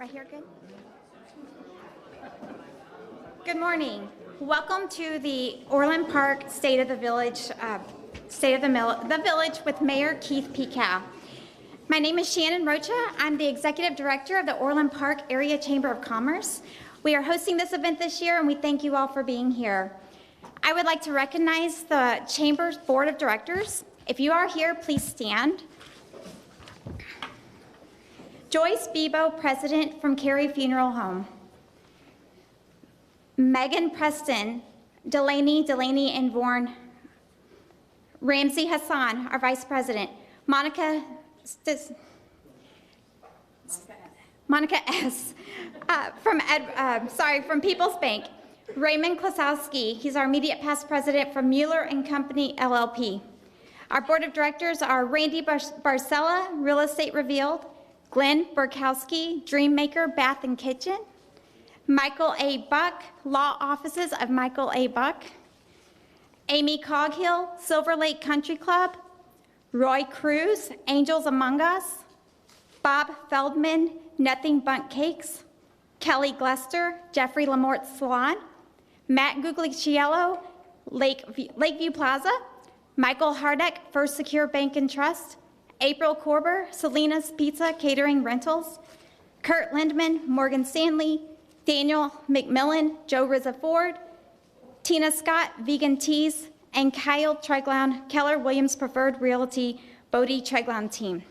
Right here, good? Good morning. Welcome to the Orland Park State of the Village, the Village with Mayor Keith Pekow. My name is Shannon Rocha. I'm the Executive Director of the Orland Park Area Chamber of Commerce. We are hosting this event this year, and we thank you all for being here. I would like to recognize the Chamber's Board of Directors. If you are here, please stand. Joyce Bebo, President from Cary Funeral Home. Megan Preston, Delaney and Vaughan. Ramsey Hassan, our Vice President. Monica S. From People's Bank. Raymond Klasowski, he's our immediate past president from Mueller and Company, LLP. Our board of directors are Randy Barcella, Real Estate Revealed, Glenn Burkowski, Dreammaker Bath and Kitchen, Michael A. Buck, Law Offices of Michael A. Buck, Amy Coghill, Silver Lake Country Club, Roy Cruz, Angels Among Us, Bob Feldman, Nothing Bundt Cakes, Kelly Glester, Jeffrey Lamorte Salon, Matt Gugliello, Lakeview Plaza, Michael Hardeck, First Secure Bank and Trust, April Korber, Selena's Pizza Catering Rentals, Kurt Lindman, Morgan Stanley, Daniel McMillan, Joe Rizza Ford, Tina Scott, Vegan Teas, and Kyle Treglown, Keller Williams Preferred Realty, Bodie Treglown team.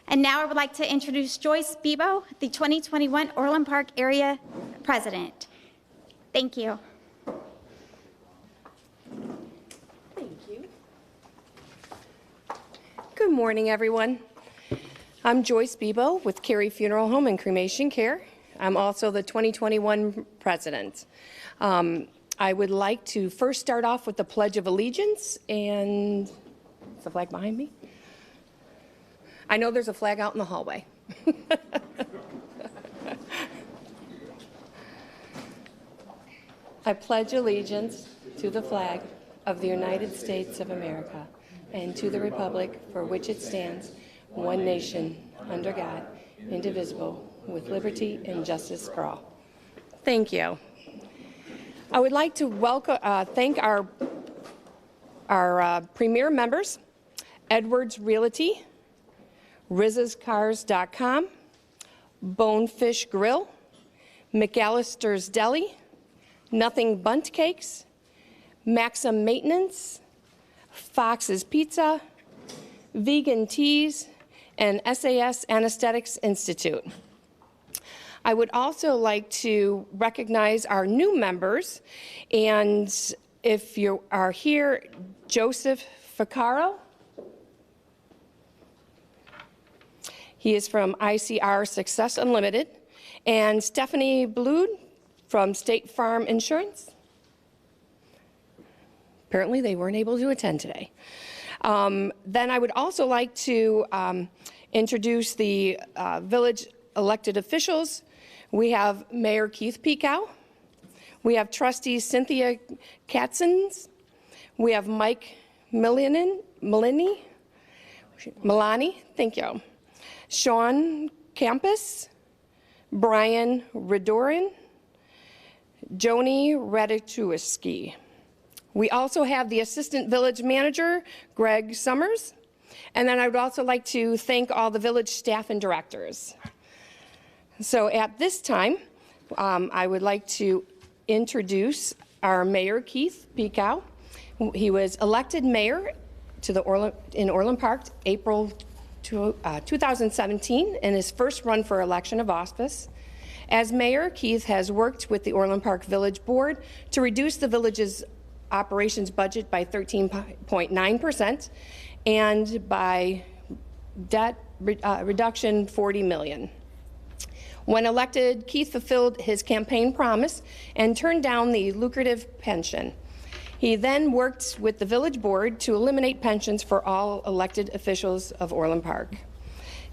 And now I would like to introduce Joyce Bebo, the 2021 Orland Park Area President. Thank you. Good morning, everyone. I'm Joyce Bebo with Cary Funeral Home and Cremation Care. I'm also the 2021 president. I would like to first start off with the Pledge of Allegiance, and is the flag behind me? I know there's a flag out in the hallway. I pledge allegiance to the flag of the United States of America and to the republic for which it stands, one nation, under God, indivisible, with liberty and justice for all. Thank you. I would like to thank our premier members, Edwards Realty, Rizza'sCars.com, Bonefish Grill, McAllister's Deli, Nothing Bundt Cakes, Maxim Maintenance, Fox's Pizza, Vegan Teas, and SAS Anesthetics Institute. I would also like to recognize our new members, and if you are here, Joseph Ficaro. He is from ICR Success Unlimited, and Stephanie Blood from State Farm Insurance. Apparently they weren't able to attend today. Then I would also like to introduce the village elected officials. We have Mayor Keith Pekow. We have trustees Cynthia Katzens. We have Mike Milani, thank you. Sean Campus, Brian Redorin, Joni Radatowski. We also have the Assistant Village Manager, Greg Summers. And then I would also like to thank all the village staff and directors. So at this time, I would like to introduce our Mayor, Keith Pekow. He was elected mayor to in Orland Park, April 2017, in his first run for election of office. As mayor, Keith has worked with the Orland Park Village Board to reduce the village's operations budget by 13.9% and by debt reduction 40 million. When elected, Keith fulfilled his campaign promise and turned down the lucrative pension. He then worked with the village board to eliminate pensions for all elected officials of Orland Park.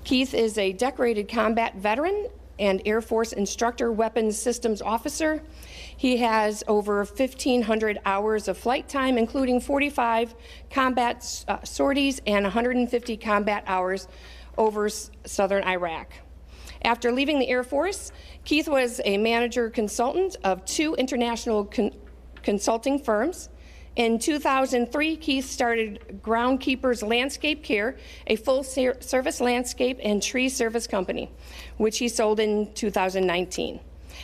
Keith is a decorated combat veteran and Air Force instructor weapons systems officer. He has over 1,500 hours of flight time, including 45 combat sorties and 150 combat hours over southern Iraq. After leaving the Air Force, Keith was a manager consultant of 2 international consulting firms. In 2003, Keith started Groundkeepers Landscape Care, a full-service landscape and tree service company, which he sold in 2019.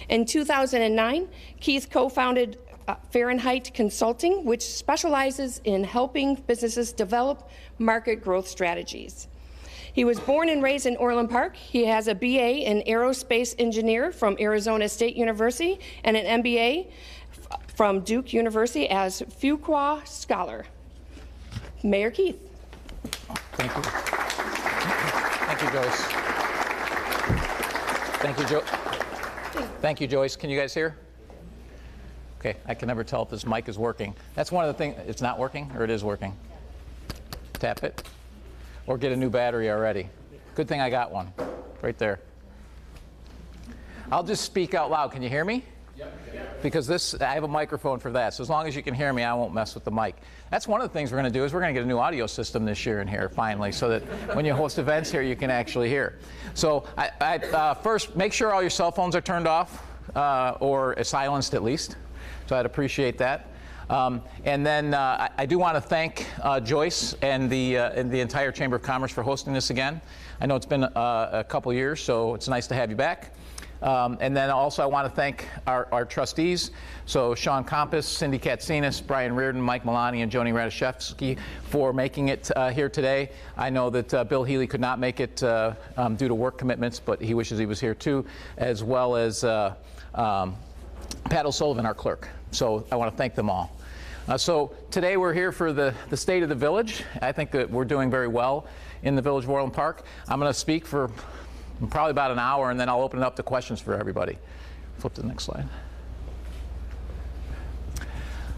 In 2009, Keith co-founded Fahrenheit Consulting, which specializes in helping businesses develop market growth strategies. He was born and raised in Orland Park. He has a BA in aerospace engineer from Arizona State University and an MBA from Duke University as Fuqua Scholar. Mayor Keith. Thank you. Thank you, Joyce. Thank you, Thank you, Joyce. Can you guys hear? Okay, I can never tell if this mic is working. That's one of the things. It's not working, or it is working? Tap it. Or get a new battery already. Good thing I got one right there. I'll just speak out loud. Can you hear me? Yep. Because I have a microphone for that. So as long as you can hear me, I won't mess with the mic. That's one of the things we're going to do is we're going to get a new audio system this year in here finally, so that when you host events here, you can actually hear. So first, make sure all your cell phones are turned off or silenced at least. So I'd appreciate that. And then I do want to thank Joyce and the entire Chamber of Commerce for hosting this again. I know it's been a couple years, so it's nice to have you back. And then also I want to thank our trustees, so Sean Compass, Cindy Katsinas, Brian Reardon, Mike Milani, and Joni Radishevsky for making it here today. I know that Bill Healy could not make it due to work commitments, but he wishes he was here too, as well as Pat O'Sullivan, our clerk. So I want to thank them all. So today we're here for the state of the village. I think that we're doing very well in the village of Orland Park. I'm going to speak for probably about an hour, and then I'll open it up to questions for everybody. Flip to the next slide.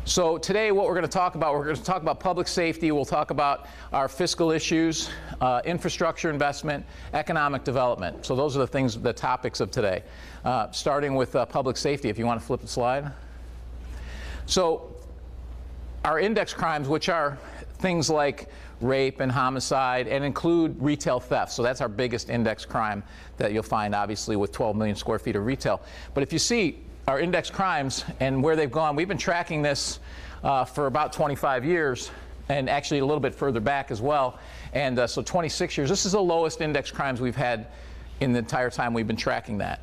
So today what we're going to talk about public safety. We'll talk about our fiscal issues, infrastructure investment, economic development. So those are the topics of today. Starting with public safety, if you want to flip the slide. So our index crimes, which are things like rape and homicide, and include retail theft. So that's our biggest index crime that you'll find, obviously, with 12 million square feet of retail. But if you see our index crimes and where they've gone, we've been tracking this for about 25 years, and actually a little bit further back as well. And so 26 years. This is the lowest index crimes we've had in the entire time we've been tracking that.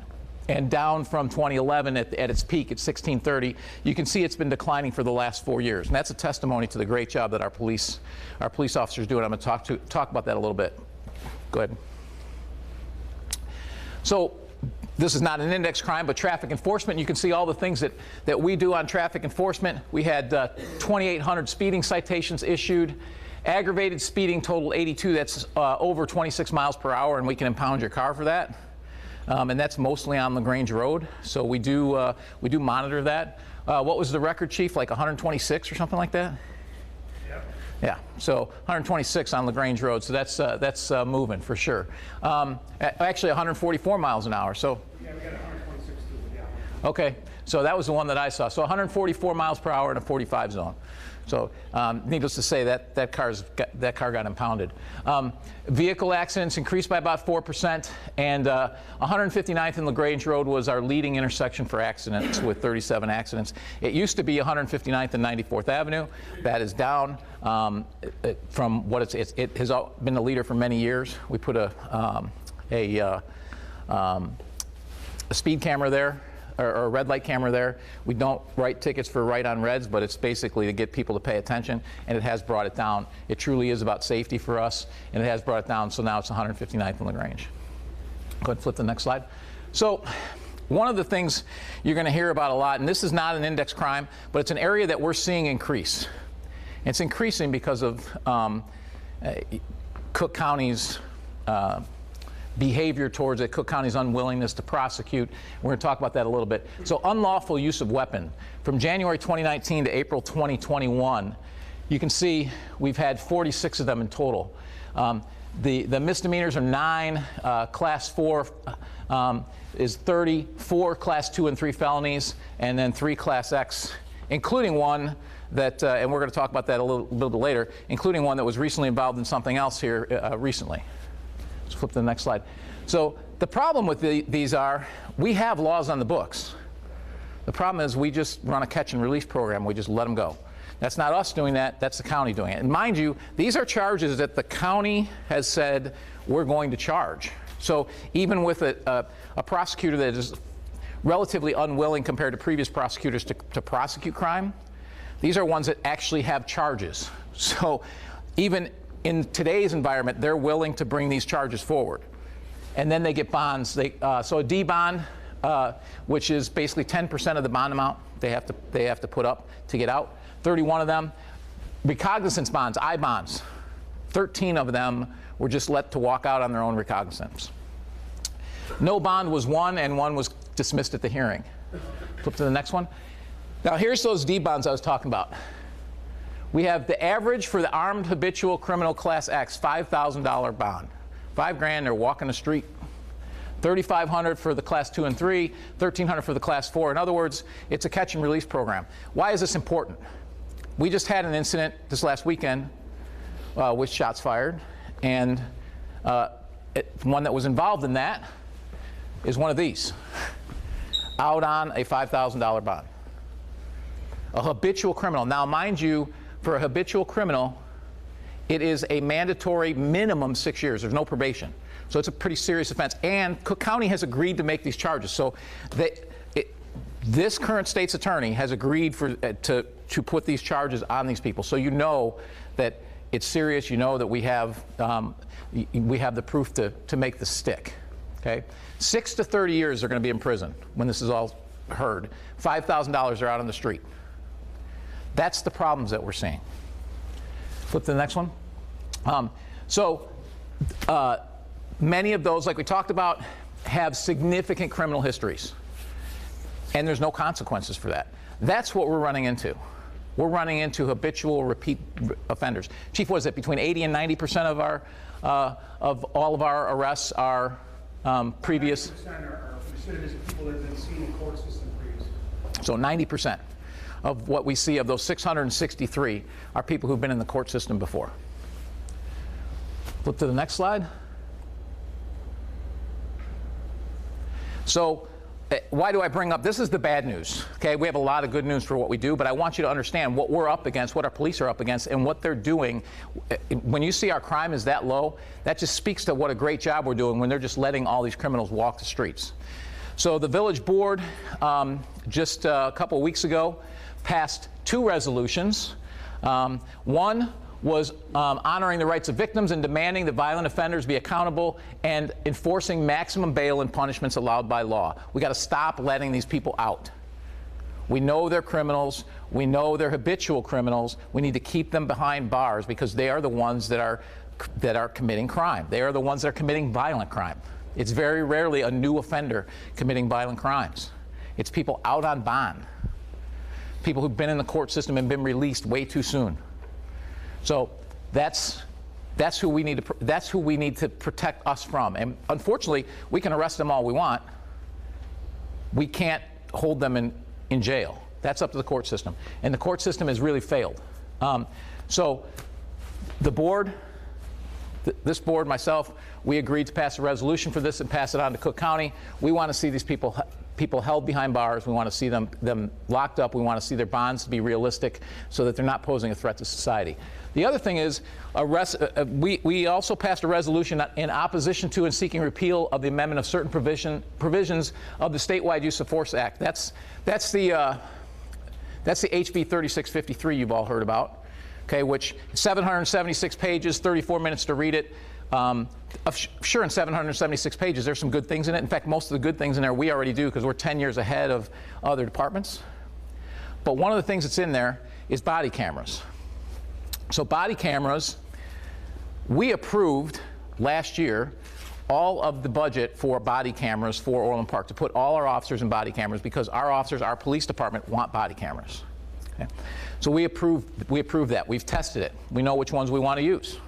And down from 2011 at its peak at 1630, you can see it's been declining for the last 4 years. And that's a testimony to the great job that our police officers do. And I'm going to talk about that a little bit. Go ahead. So this is not an index crime, but traffic enforcement. You can see all the things that we do on traffic enforcement. We had 2,800 speeding citations issued. Aggravated speeding total 82. That's over 26 miles per hour, and we can impound your car for that. And that's mostly on LaGrange Road, so we do monitor that. What was the record, Chief? Like 126 or something like that? Yep. Yeah. So 126 on LaGrange Road. So that's moving for sure. Actually, 144 miles an hour. So. Yeah, we got 126 too. Yeah. Okay. So that was the one that I saw. So 144 miles per hour in a 45 zone. So needless to say, that car got impounded. Vehicle accidents increased by about 4%, and 159th and LaGrange Road was our leading intersection for accidents with 37 accidents. It used to be 159th and 94th Avenue. That is down from what it has been a leader for many years. We put a speed camera there, or a red light camera there. We don't write tickets for right on reds, but it's basically to get people to pay attention, and it has brought it down. It truly is about safety for us, and it has brought it down, so now it's 159th and LaGrange. Go ahead and flip the next slide. So one of the things you're going to hear about a lot, and this is not an index crime, but it's an area that we're seeing increase. It's increasing because of Cook County's behavior towards it, Cook County's unwillingness to prosecute. We're going to talk about that a little bit. So unlawful use of weapon. From January 2019 to April 2021, you can see we've had 46 of them in total. The misdemeanors are 9, Class 4 is 30, 4 Class 2 and 3 felonies, and then 3 Class X, including one that, and we're going to talk about that a little bit later, including one that was recently involved in something else here recently. Let's flip to the next slide. So The problem with these are, we have laws on the books. The problem is we just run a catch and release program. We just let them go. That's not us doing that, that's the county doing it. And mind you, these are charges that the county has said we're going to charge. So even with a prosecutor that is relatively unwilling compared to previous prosecutors to prosecute crime, these are ones that actually have charges. So even in today's environment, they're willing to bring these charges forward. And then they get bonds. So a D bond, which is basically 10% of the bond amount they have to put up to get out. 31 of them. Recognizance bonds, I bonds. 13 of them were just let to walk out on their own recognizance. No bond was one, and one was dismissed at the hearing. Flip to the next one. Now here's those D bonds I was talking about. We have the average for the armed habitual criminal class X, $5,000 bond. $5,000, they're walking the street. $3,500 for the class 2 and 3, $1,300 for the class 4. In other words, it's a catch and release program. Why is this important? We just had an incident this last weekend with shots fired, and one that was involved in that is one of these, out on a $5,000 bond. A habitual criminal. Now, mind you, for a habitual criminal, it is a mandatory minimum 6 years. There's no probation. So it's a pretty serious offense. And Cook County has agreed to make these charges. So this current state's attorney has agreed to put these charges on these people. So you know that it's serious. You know that we have the proof to make this stick. Okay? 6 to 30 years they're going to be in prison when this is all heard. $5,000 are out on the street. That's the problems that we're seeing. Flip to the next one. Many of those, like we talked about, have significant criminal histories. And there's no consequences for that. That's what we're running into. We're running into habitual repeat offenders. Chief, what is it? Between 80 and 90% of all of our arrests are previous. 90% are recidivism, people that have been seen in court system previously. So 90% of what we see of those 663 are people who've been in the court system before. Flip to the next slide. So why do I bring up, this is the bad news, okay? We have a lot of good news for what we do, but I want you to understand what we're up against, what our police are up against, and what they're doing. When you see our crime is that low, that just speaks to what a great job we're doing when they're just letting all these criminals walk the streets. So the village board, just a couple of weeks ago, passed 2 resolutions. One was honoring the rights of victims and demanding that violent offenders be accountable and enforcing maximum bail and punishments allowed by law. We got to stop letting these people out. We know they're criminals. We know they're habitual criminals. We need to keep them behind bars because they are the ones that are committing crime. They are the ones that are committing violent crime. It's very rarely a new offender committing violent crimes. It's people out on bond, people who've been in the court system and been released way too soon. So that's who we need to protect us from. And unfortunately, we can arrest them all we want. We can't hold them in jail. That's up to the court system. And the court system has really failed. So the board, this board, myself, we agreed to pass a resolution for this and pass it on to Cook County. We want to see these people held behind bars. We want to see them locked up. We want to see their bonds to be realistic so that they're not posing a threat to society. The other thing is, we also passed a resolution in opposition to and seeking repeal of the amendment of certain provisions of the Statewide Use of Force Act. That's the HB 3653 you've all heard about, okay, which 776 pages, 34 minutes to read it. Sure, in 776 pages, there's some good things in it. In fact, most of the good things in there we already do because we're 10 years ahead of other departments. But one of the things that's in there is body cameras. So body cameras, we approved last year all of the budget for body cameras for Orland Park to put all our officers in body cameras because our officers, our police department want body cameras. Okay? So we approved that. We've tested it. We know which ones we want to use.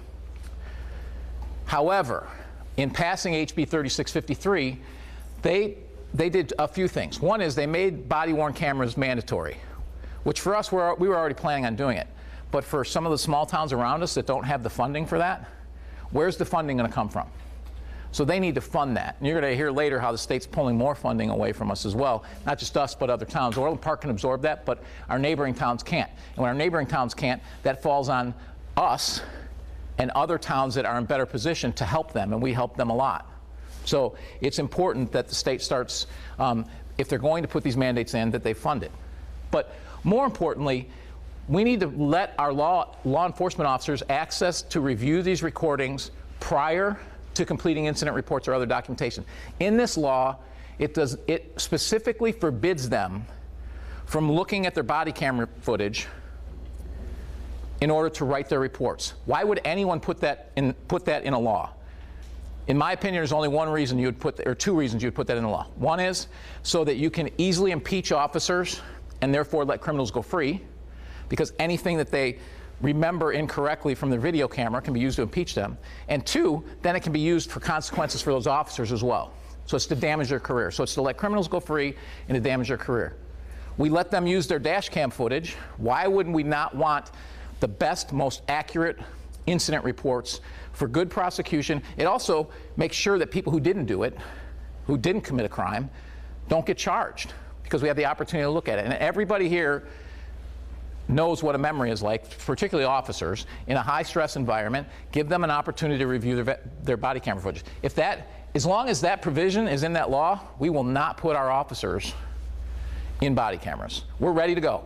However, in passing HB 3653, they did a few things. One is they made body-worn cameras mandatory, which for us, we were already planning on doing it. But for some of the small towns around us that don't have the funding for that, where's the funding going to come from? So they need to fund that. And you're going to hear later how the state's pulling more funding away from us as well. Not just us, but other towns. Orland Park can absorb that, but our neighboring towns can't. And when our neighboring towns can't, that falls on us and other towns that are in better position to help them, and we help them a lot. So it's important that the state starts, if they're going to put these mandates in, that they fund it. But more importantly, we need to let our law enforcement officers access to review these recordings prior to completing incident reports or other documentation. In this law, it specifically forbids them from looking at their body camera footage in order to write their reports. Why would anyone put that in a law? In my opinion, there's only one reason you would put, or two reasons you would put that in the law. One is so that you can easily impeach officers and therefore let criminals go free, because anything that they remember incorrectly from their video camera can be used to impeach them. And two, then it can be used for consequences for those officers as well. So it's to damage their career. So it's to let criminals go free and to damage their career. We let them use their dash cam footage. Why wouldn't we not want the best, most accurate incident reports for good prosecution? It also makes sure that people who didn't do it, who didn't commit a crime, don't get charged, because we have the opportunity to look at it. And everybody here knows what a memory is like, particularly officers. In a high-stress environment, give them an opportunity to review their body camera footage. As long as that provision is in that law, we will not put our officers in body cameras. We're ready to go,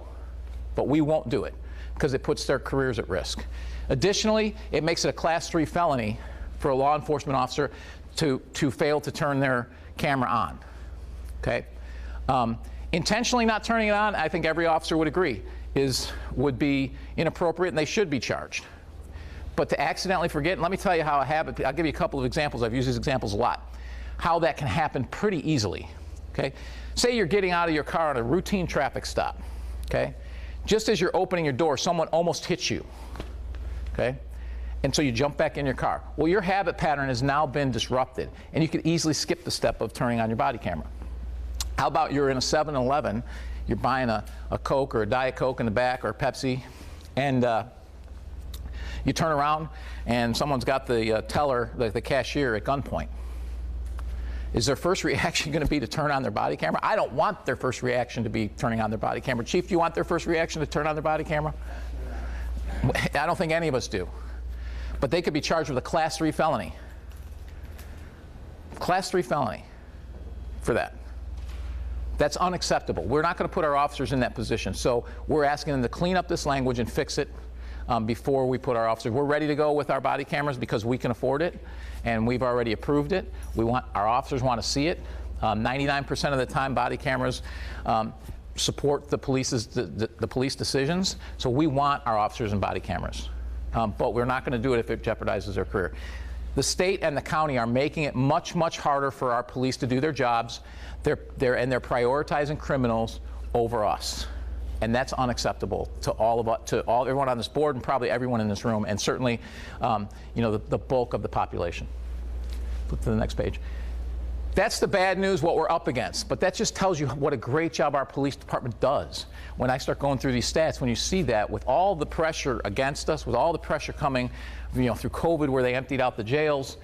but we won't do it because it puts their careers at risk. Additionally, it makes it a Class 3 felony for a law enforcement officer to fail to turn their camera on. Okay? Intentionally not turning it on, I think every officer would agree, would be inappropriate, and they should be charged. But to accidentally forget, and let me tell you how I'll give you a couple of examples. I've used these examples a lot. How that can happen pretty easily. Okay? Say you're getting out of your car on a routine traffic stop. Okay? Just as you're opening your door, someone almost hits you. Okay? And so you jump back in your car. Well, your habit pattern has now been disrupted, and you could easily skip the step of turning on your body camera. How about you're in a 7-Eleven, you're buying a Coke or a Diet Coke in the back or Pepsi, and you turn around and someone's got the teller, the cashier, at gunpoint. Is their first reaction going to be to turn on their body camera? I don't want their first reaction to be turning on their body camera. Chief, do you want their first reaction to turn on their body camera? I don't think any of us do. But they could be charged with a Class 3 felony. Class 3 felony for that. That's unacceptable. We're not going to put our officers in that position. So we're asking them to clean up this language and fix it before we put our officers. We're ready to go with our body cameras because we can afford it, and we've already approved it. Our officers want to see it. 99% of the time, body cameras support the police decisions. So we want our officers in body cameras. But we're not going to do it if it jeopardizes their career. The state and the county are making it much, much harder for our police to do their jobs. They're prioritizing criminals over us, and that's unacceptable to everyone on this board and probably everyone in this room, and certainly, the bulk of the population. Flip to the next page. That's the bad news, what we're up against. But that just tells you what a great job our police department does. When I start going through these stats, when you see that, with all the pressure against us, with all the pressure coming, through COVID, where they emptied out the jails,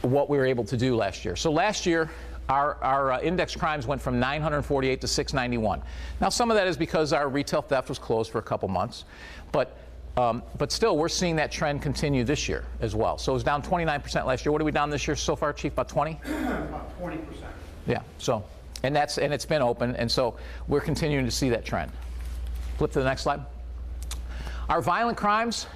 what we were able to do last year. So last year, our index crimes went from 948 to 691. Now, some of that is because our retail theft was closed for a couple months, but still, we're seeing that trend continue this year as well. So it was down 29% last year. What are we down this year so far, Chief? About 20? About 20%. Yeah. So, and it's been open, and so we're continuing to see that trend. Flip to the next slide. Our violent crimes,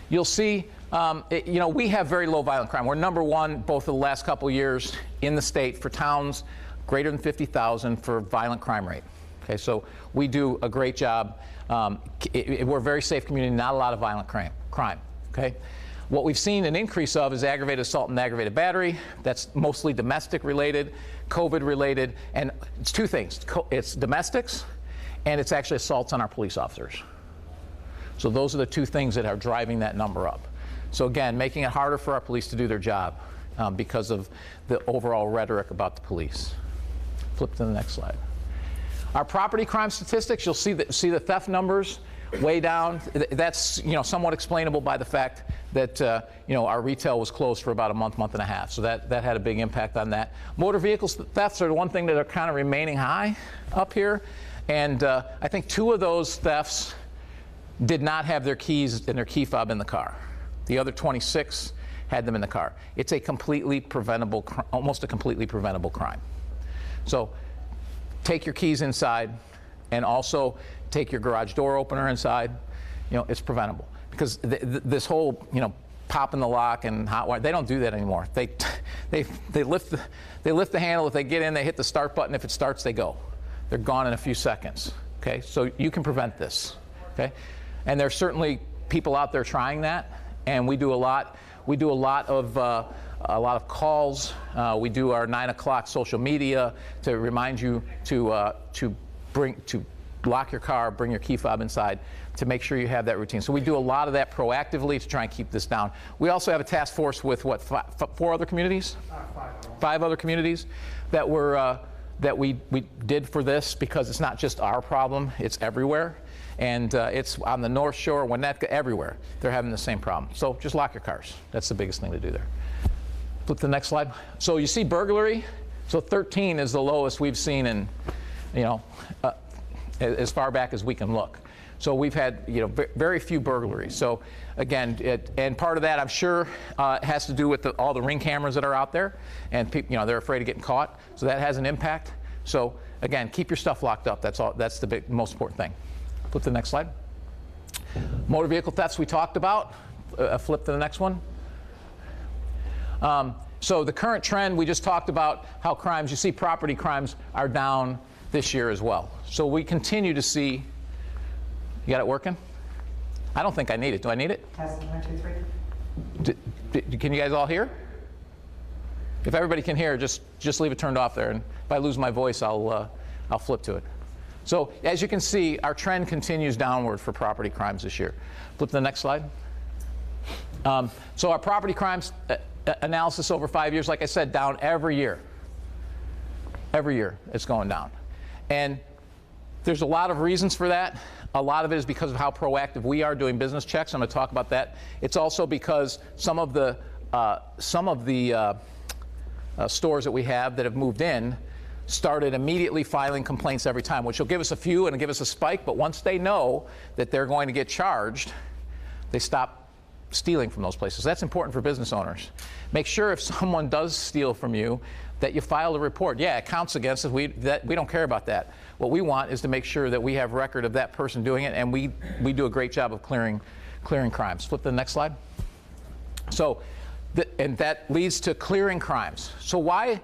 you'll see. We have very low violent crime. We're number one both of the last couple of years in the state for towns greater than 50,000 for violent crime rate. Okay, so we do a great job. We're a very safe community, not a lot of violent crime. Okay, what we've seen an increase of is aggravated assault and aggravated battery. That's mostly domestic related, COVID related, and it's two things. It's domestics, and it's actually assaults on our police officers. So those are the two things that are driving that number up. So again, making it harder for our police to do their job because of the overall rhetoric about the police. Flip to the next slide. Our property crime statistics, you'll see the theft numbers way down. That's somewhat explainable by the fact that our retail was closed for about a month and a half. So that had a big impact on that. Motor vehicle thefts are the one thing that are kind of remaining high up here. And I think 2 of those thefts did not have their keys and their key fob in the car. The other 26 had them in the car. It's a completely preventable, almost a completely preventable crime. So take your keys inside and also take your garage door opener inside. It's preventable. Because this whole, popping the lock and hot wire, they don't do that anymore. They lift the handle. If they get in, they hit the start button. If it starts, they go. They're gone in a few seconds. Okay, so you can prevent this. Okay, and there's certainly people out there trying that, and we do a lot. We do a lot of calls. We do our 9 o'clock social media to remind you to lock your car, bring your key fob inside, to make sure you have that routine. So we do a lot of that proactively to try and keep this down. We also have a task force with 4 other communities? 5 other communities that we did for this, because it's not just our problem, it's everywhere. And it's on the North Shore, Winnetka, everywhere. They're having the same problem. So just lock your cars. That's the biggest thing to do there. Flip to the next slide. So you see burglary. So 13 is the lowest we've seen in, as far back as we can look. So we've had, very few burglaries. So again, and part of that, I'm sure, has to do with all the Ring cameras that are out there, and people, they're afraid of getting caught. So that has an impact. So again, keep your stuff locked up. That's all. That's the most important thing. Flip to the next slide. Motor vehicle thefts we talked about. Flip to the next one. So the current trend, we just talked about how crimes, you see property crimes are down this year as well. So we continue to see, you got it working? I don't think I need it. Do I need it? Testing 1, 2, 3. Can you guys all hear? If everybody can hear, just leave it turned off there. And if I lose my voice, I'll flip to it. So as you can see, our trend continues downward for property crimes this year. Flip to the next slide. So our property crimes analysis over 5 years, like I said, down every year. Every year it's going down. And there's a lot of reasons for that. A lot of it is because of how proactive we are doing business checks. I'm going to talk about that. It's also because some of the stores that we have that have moved in started immediately filing complaints every time, which will give us a few and give us a spike. But once they know that they're going to get charged, they stop stealing from those places. That's important for business owners. Make sure if someone does steal from you that you file a report. Yeah, it counts against us. We don't care about that. What we want is to make sure that we have record of that person doing it, and we do a great job of clearing crimes. Flip to the next slide. So, and that leads to clearing crimes. So why,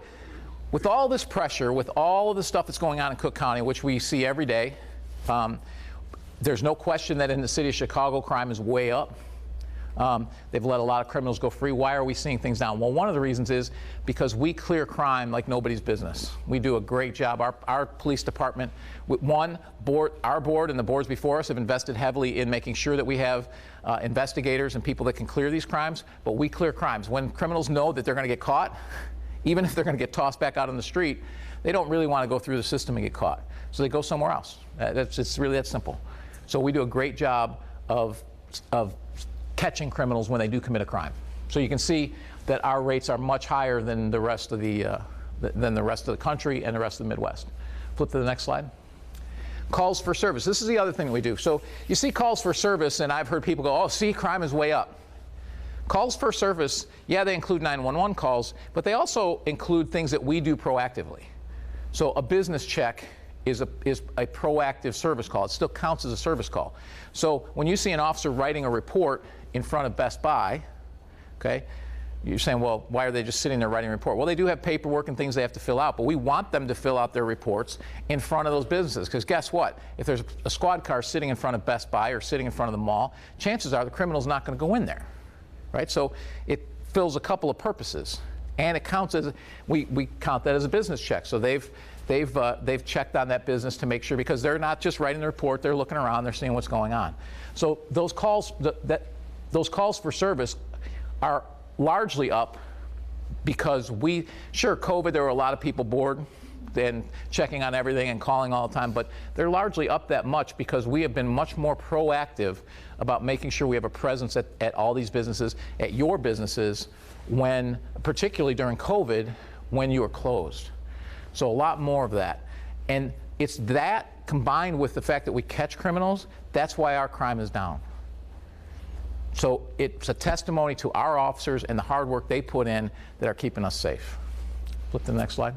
with all this pressure, with all of the stuff that's going on in Cook County, which we see every day, there's no question that in the city of Chicago, crime is way up. They've let a lot of criminals go free. Why are we seeing things down? Well, one of the reasons is because we clear crime like nobody's business. We do a great job. Our police department, our board and the boards before us have invested heavily in making sure that we have investigators and people that can clear these crimes, but we clear crimes. When criminals know that they're going to get caught, even if they're going to get tossed back out on the street, they don't really want to go through the system and get caught. So they go somewhere else. It's really that simple. So we do a great job of catching criminals when they do commit a crime. So you can see that our rates are much higher than the rest of the country and the rest of the Midwest. Flip to the next slide. Calls for service. This is the other thing that we do. So you see calls for service, and I've heard people go, oh, see, crime is way up. Calls for service, yeah, they include 911 calls, but they also include things that we do proactively. So a business check is a proactive service call. It still counts as a service call. So when you see an officer writing a report in front of Best Buy, okay, you're saying, well, why are they just sitting there writing a report? Well, they do have paperwork and things they have to fill out, but we want them to fill out their reports in front of those businesses, because guess what? If there's a squad car sitting in front of Best Buy or sitting in front of the mall, chances are the criminal's not going to go in there, right? So it fills a couple of purposes, and it counts as, we count that as a business check. So they've checked on that business to make sure, because they're not just writing the report, they're looking around, they're seeing what's going on. So those calls, those calls for service are largely up because sure, COVID, there were a lot of people bored, and checking on everything and calling all the time, but they're largely up that much because we have been much more proactive about making sure we have a presence at all these businesses, at your businesses, when, particularly during COVID, when you are closed. So a lot more of that. And it's that combined with the fact that we catch criminals, that's why our crime is down. So it's a testimony to our officers and the hard work they put in that are keeping us safe. Flip to the next slide.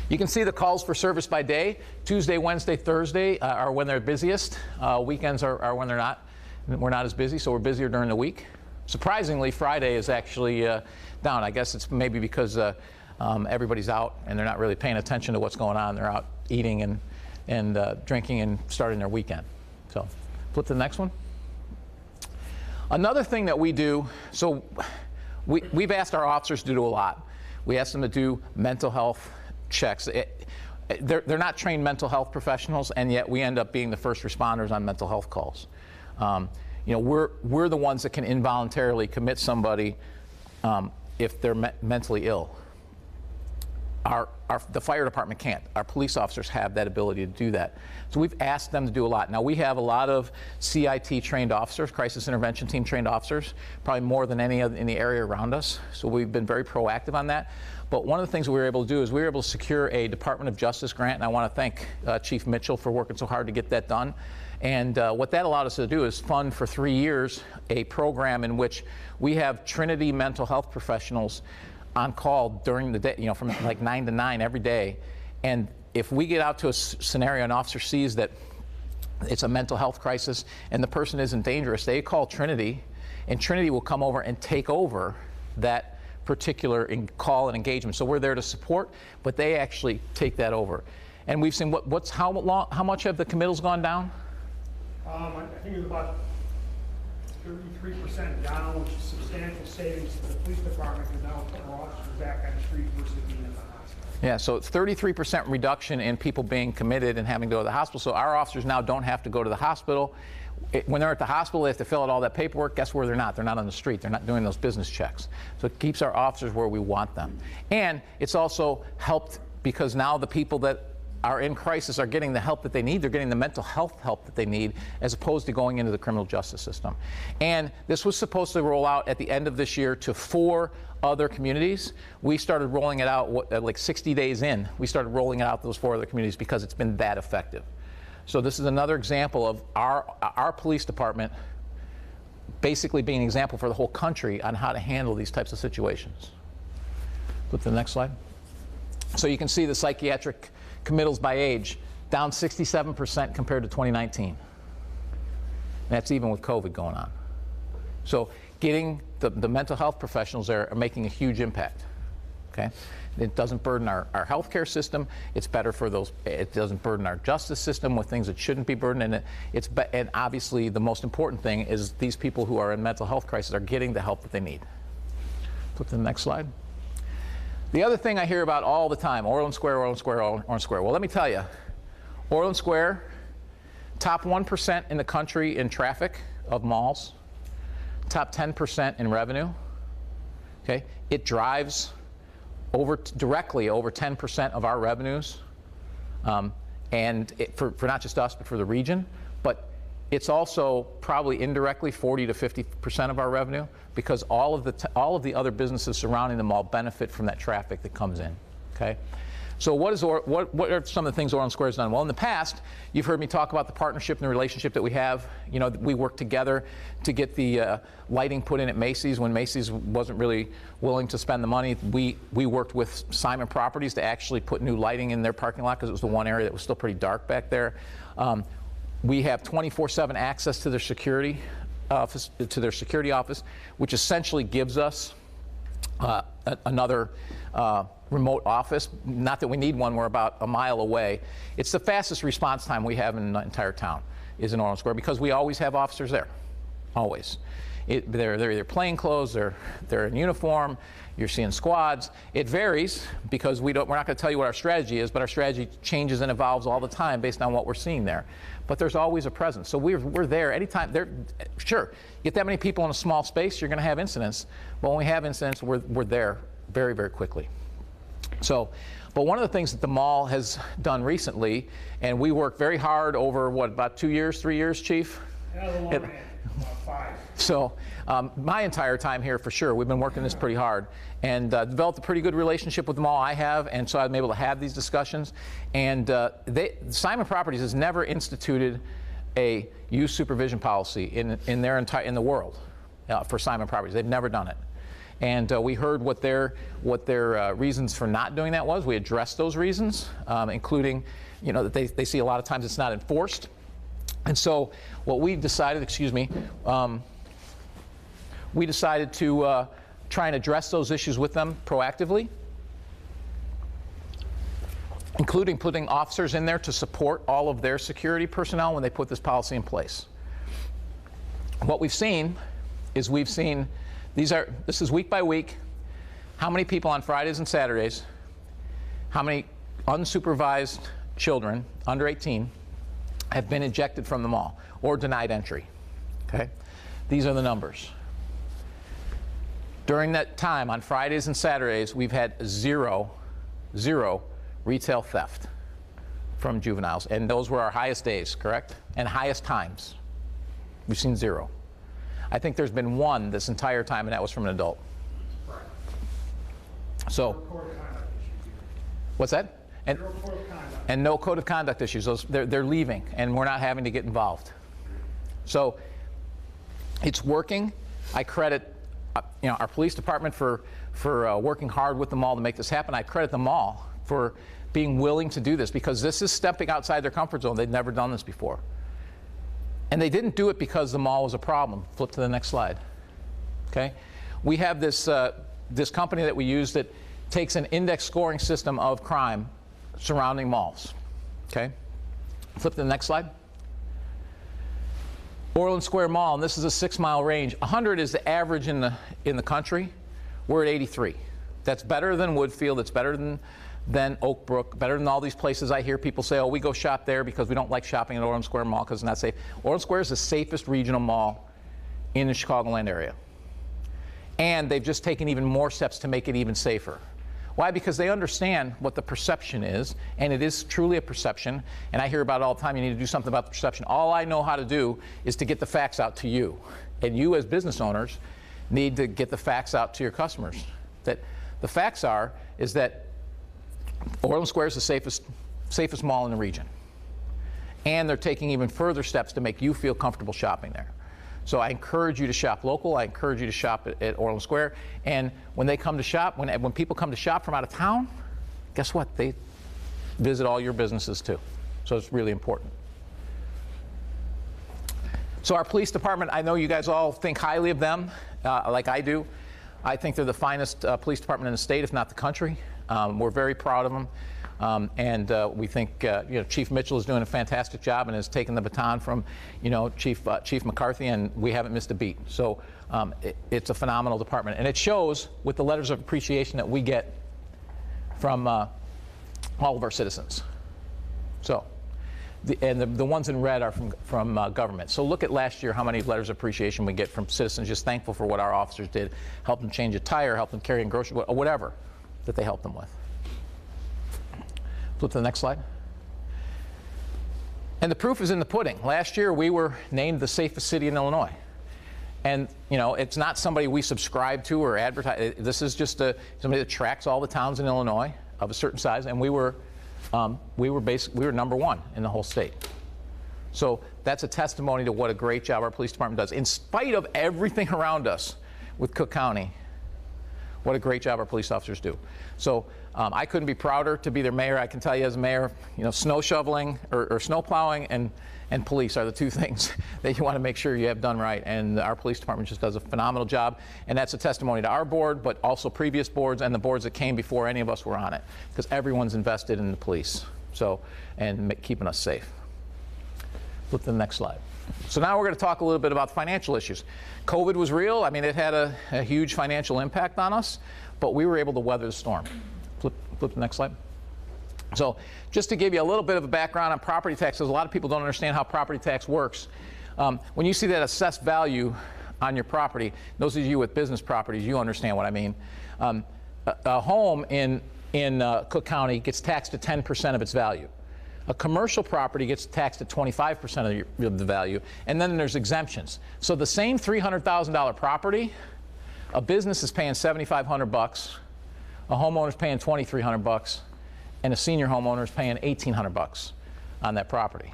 You can see the calls for service by day. Tuesday, Wednesday, Thursday are when they're busiest. Weekends are when they're not. We're not as busy, so we're busier during the week. Surprisingly, Friday is actually down. I guess it's maybe because everybody's out and they're not really paying attention to what's going on. They're out eating and drinking and starting their weekend. So flip to the next one. Another thing that we do, so we've asked our officers to do a lot. We asked them to do mental health checks. They're not trained mental health professionals, and yet we end up being the first responders on mental health calls. You know, we're the ones that can involuntarily commit somebody if they're mentally ill. The fire department can't. Our police officers have that ability to do that. So we've asked them to do a lot. Now we have a lot of CIT trained officers, crisis intervention team trained officers, probably more than any other in the area around us. So we've been very proactive on that. But one of the things we were able to do is we were able to secure a Department of Justice grant, and I want to thank Chief Mitchell for working so hard to get that done. And what that allowed us to do is fund for 3 years a program in which we have Trinity mental health professionals on call during the day, you know, from like 9 to 9 every day. And if we get out to a scenario, an officer sees that it's a mental health crisis and the person isn't dangerous, they call Trinity, and Trinity will come over and take over that particular call and engagement. So we're there to support, but they actually take that over. And we've seen how much have the committals gone down? I think it's about 33% down, which is substantial savings to the police department, because now our officers are back on the street versus being at the hospital. Yeah, so it's 33% reduction in people being committed and having to go to the hospital. So our officers now don't have to go to the hospital. When they're at the hospital, they have to fill out all that paperwork. Guess where they're not? They're not on the street. They're not doing those business checks. So it keeps our officers where we want them. And it's also helped because now the people that are in crisis are getting the help that they need. They're getting the mental health help that they need, as opposed to going into the criminal justice system. And this was supposed to roll out at the end of this year to 4 other communities. We started rolling it out like 60 days in. We started rolling it out to those 4 other communities because it's been that effective. So this is another example of our police department basically being an example for the whole country on how to handle these types of situations. Flip to the next slide. So you can see the psychiatric committals by age, down 67% compared to 2019. That's even with COVID going on. So getting the mental health professionals there are making a huge impact. Okay? It doesn't burden our healthcare system. It's better for those. It doesn't burden our justice system with things that shouldn't be burdened. And and obviously the most important thing is these people who are in mental health crisis are getting the help that they need. Flip to the next slide. The other thing I hear about all the time, Orland Square, Orland Square, Orland Square. Well, let me tell you, Orland Square, top 1% in the country in traffic of malls, top 10% in revenue. Okay, it drives directly over 10% of our revenues, and for not just us, but for the region. But it's also probably indirectly 40 to 50% of our revenue, because all of the other businesses surrounding the mall benefit from that traffic that comes in. Okay, so what are some of the things Orland Square has done? Well, in the past, you've heard me talk about the partnership and the relationship that we have. You know, we worked together to get the lighting put in at Macy's when Macy's wasn't really willing to spend the money. We worked with Simon Properties to actually put new lighting in their parking lot, because it was the one area that was still pretty dark back there. We have 24/7 access to their security office, which essentially gives us another remote office. Not that we need one, we're about a mile away. It's the fastest response time we have in the entire town is in Orland Square, because we always have officers there, always. They're either plain clothes, they're in uniform, you're seeing squads. It varies because we're not going to tell you what our strategy is, but our strategy changes and evolves all the time based on what we're seeing there. But there's always a presence. So we're there anytime. Sure, get that many people in a small space, you're going to have incidents. But when we have incidents, we're there very, very quickly. So, but one of the things that the mall has done recently, and we worked very hard over, what, about 2 years, 3 years, Chief? Yeah, the long end, about 5. So my entire time here, for sure, we've been working this pretty hard and developed a pretty good relationship with the mall. I have, and so I'm able to have these discussions. And Simon Properties has never instituted a use supervision policy in the world for Simon Properties. They've never done it. And we heard what their reasons for not doing that was. We addressed those reasons, including, you know, that they see a lot of times it's not enforced. And so what we decided, we decided to try and address those issues with them proactively, including putting officers in there to support all of their security personnel when they put this policy in place. What we've seen is this is week by week, how many people on Fridays and Saturdays, how many unsupervised children under 18 have been ejected from the mall or denied entry. Okay? These are the numbers. During that time, on Fridays and Saturdays, we've had zero retail theft from juveniles. And those were our highest days, correct? And highest times. We've seen 0. I think there's been 1 this entire time, and that was from an adult. So, what's that? And no code of conduct issues. They're leaving, and we're not having to get involved. So it's working. I credit our police department for working hard with the mall to make this happen. I credit the mall for being willing to do this, because this is stepping outside their comfort zone. They've never done this before. And they didn't do it because the mall was a problem. Flip to the next slide. Okay? We have this company that we use that takes an index scoring system of crime surrounding malls. Okay? Flip to the next slide. Orland Square Mall, and this is a 6-mile range. 100 is the average in the country. We're at 83. That's better than Woodfield. It's better than Oak Brook, better than all these places I hear people say, oh, we go shop there because we don't like shopping at Orland Square Mall because it's not safe. Orland Square is the safest regional mall in the Chicagoland area. And they've just taken even more steps to make it even safer. Why? Because they understand what the perception is, and it is truly a perception. And I hear about it all the time, you need to do something about the perception. All I know how to do is to get the facts out to you. And you as business owners need to get the facts out to your customers. That the facts is that Orland Square is the safest mall in the region. And they're taking even further steps to make you feel comfortable shopping there. So I encourage you to shop local. I encourage you to shop at Orland Square. And when they come to shop, when people come to shop from out of town, guess what? They visit all your businesses too. So it's really important. So our police department, I know you guys all think highly of them, like I do. I think they're the finest police department in the state, if not the country. We're very proud of them. And we think Chief Mitchell is doing a fantastic job and has taken the baton from Chief McCarthy, and we haven't missed a beat. So it's a phenomenal department, and it shows with the letters of appreciation that we get from all of our citizens. So the ones in red are from government. So look at last year how many letters of appreciation we get from citizens just thankful for what our officers did, help them change a tire, help them carry in groceries, or whatever that they helped them with. Flip to the next slide. And the proof is in the pudding. Last year we were named the safest city in Illinois. And it's not somebody we subscribe to or advertise. This is just somebody that tracks all the towns in Illinois of a certain size, and we were number 1 in the whole state. So that's a testimony to what a great job our police department does. In spite of everything around us with Cook County, what a great job our police officers do. So I couldn't be prouder to be their mayor. I can tell you as mayor, snow shoveling or snow plowing and police are the 2 things that you want to make sure you have done right. And our police department just does a phenomenal job. And that's a testimony to our board, but also previous boards and the boards that came before any of us were on it, because everyone's invested in the police. So, and keeping us safe. Flip to the next slide. So now we're going to talk a little bit about financial issues. COVID was real. I mean, it had a huge financial impact on us, but we were able to weather the storm. Flip to the next slide. So just to give you a little bit of a background on property taxes, a lot of people don't understand how property tax works. When you see that assessed value on your property, those of you with business properties, you understand what I mean. A home in in Cook County gets taxed at 10% of its value. A commercial property gets taxed at 25% of the value, and then there's exemptions. So the same $300,000 property, a business is paying $7,500, a homeowner's paying $2,300, and a senior homeowner is paying $1,800 on that property.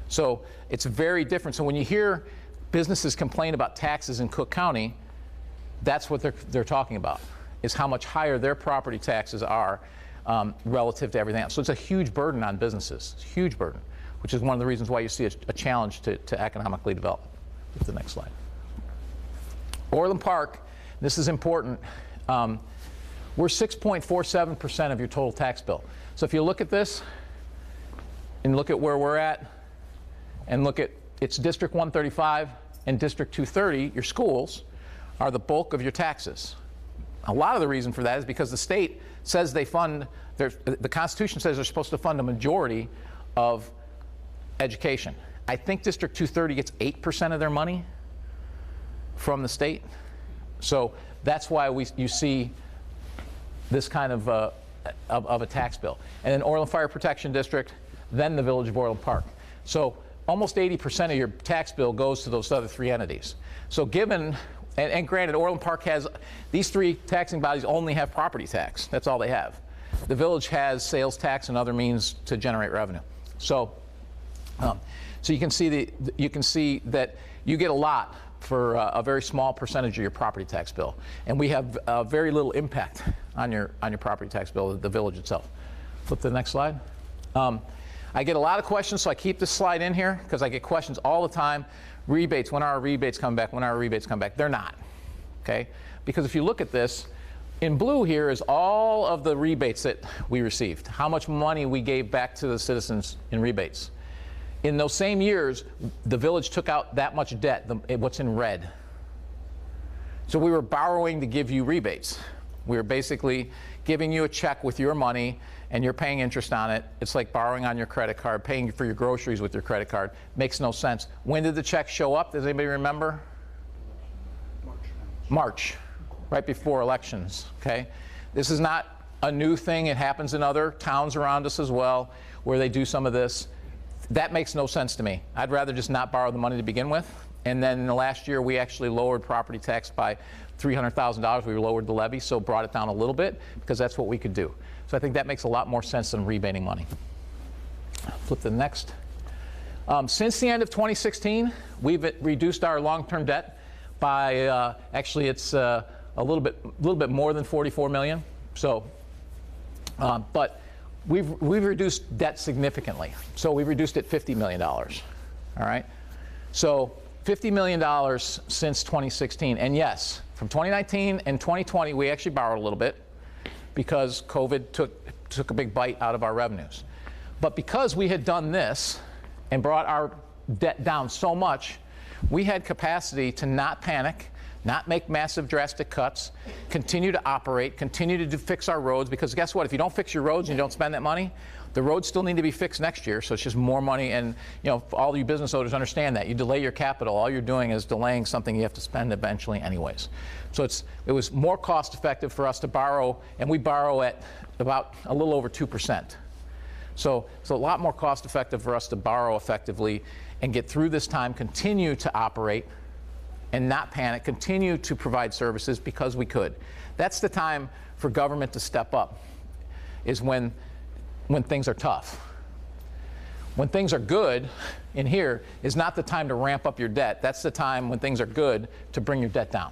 So it's very different. So when you hear businesses complain about taxes in Cook County, that's what they're talking about, is how much higher their property taxes are relative to everything else. So it's a huge burden on businesses, it's a huge burden, which is one of the reasons why you see a challenge to economically develop. Get to the next slide. Orland Park, this is important. We're 6.47% of your total tax bill. So if you look at this and look at where we're at and look at it's District 135 and District 230, your schools are the bulk of your taxes. A lot of the reason for that is because the state says they fund, the Constitution says they're supposed to fund a majority of education. I think District 230 gets 8% of their money from the state. So that's why you see this kind of a tax bill. And then Orland Fire Protection District, then the Village of Orland Park. So almost 80% of your tax bill goes to those other three entities. So given, and granted, Orland Park has, these three taxing bodies only have property tax. That's all they have. The village has sales tax and other means to generate revenue. So, so you can see that you get a lot for a very small percentage of your property tax bill, and we have very little impact on your property tax bill, the village itself. Flip to the next slide. I get a lot of questions, so I keep this slide in here because I get questions all the time. Rebates, when are our rebates come back? When are our rebates come back? They're not, okay? Because if you look at this, in blue here is all of the rebates that we received, how much money we gave back to the citizens in rebates. In those same years, the village took out that much debt, what's in red. So we were borrowing to give you rebates. We were basically giving you a check with your money, and you're paying interest on it. It's like borrowing on your credit card, paying for your groceries with your credit card. Makes no sense. When did the check show up? Does anybody remember? March, right before elections, okay? This is not a new thing. It happens in other towns around us as well, where they do some of this. That makes no sense to me. I'd rather just not borrow the money to begin with. And then in the last year, we actually lowered property tax by $300,000. We lowered the levy, so brought it down a little bit because that's what we could do. So I think that makes a lot more sense than rebating money. Flip to the next. Since the end of 2016, we've reduced our long-term debt by actually it's a little bit more than $44 million. So, but we've reduced debt significantly. So we've reduced it $50 million. All right. So $50 million since 2016, and yes, from 2019 and 2020, we actually borrowed a little bit because COVID took a big bite out of our revenues. But because we had done this and brought our debt down so much, we had capacity to not panic, not make massive drastic cuts, continue to operate, continue to fix our roads, because guess what? If you don't fix your roads and you don't spend that money, the roads still need to be fixed next year, so it's just more money. And you know, all you business owners understand that. You delay your capital, all you're doing is delaying something you have to spend eventually anyways. So it was more cost effective for us to borrow, and we borrow at about a little over 2%. So it's a lot more cost effective for us to borrow effectively and get through this time, continue to operate and not panic, continue to provide services because we could. That's the time for government to step up, is when things are tough. When things are good in here is not the time to ramp up your debt. That's the time when things are good to bring your debt down.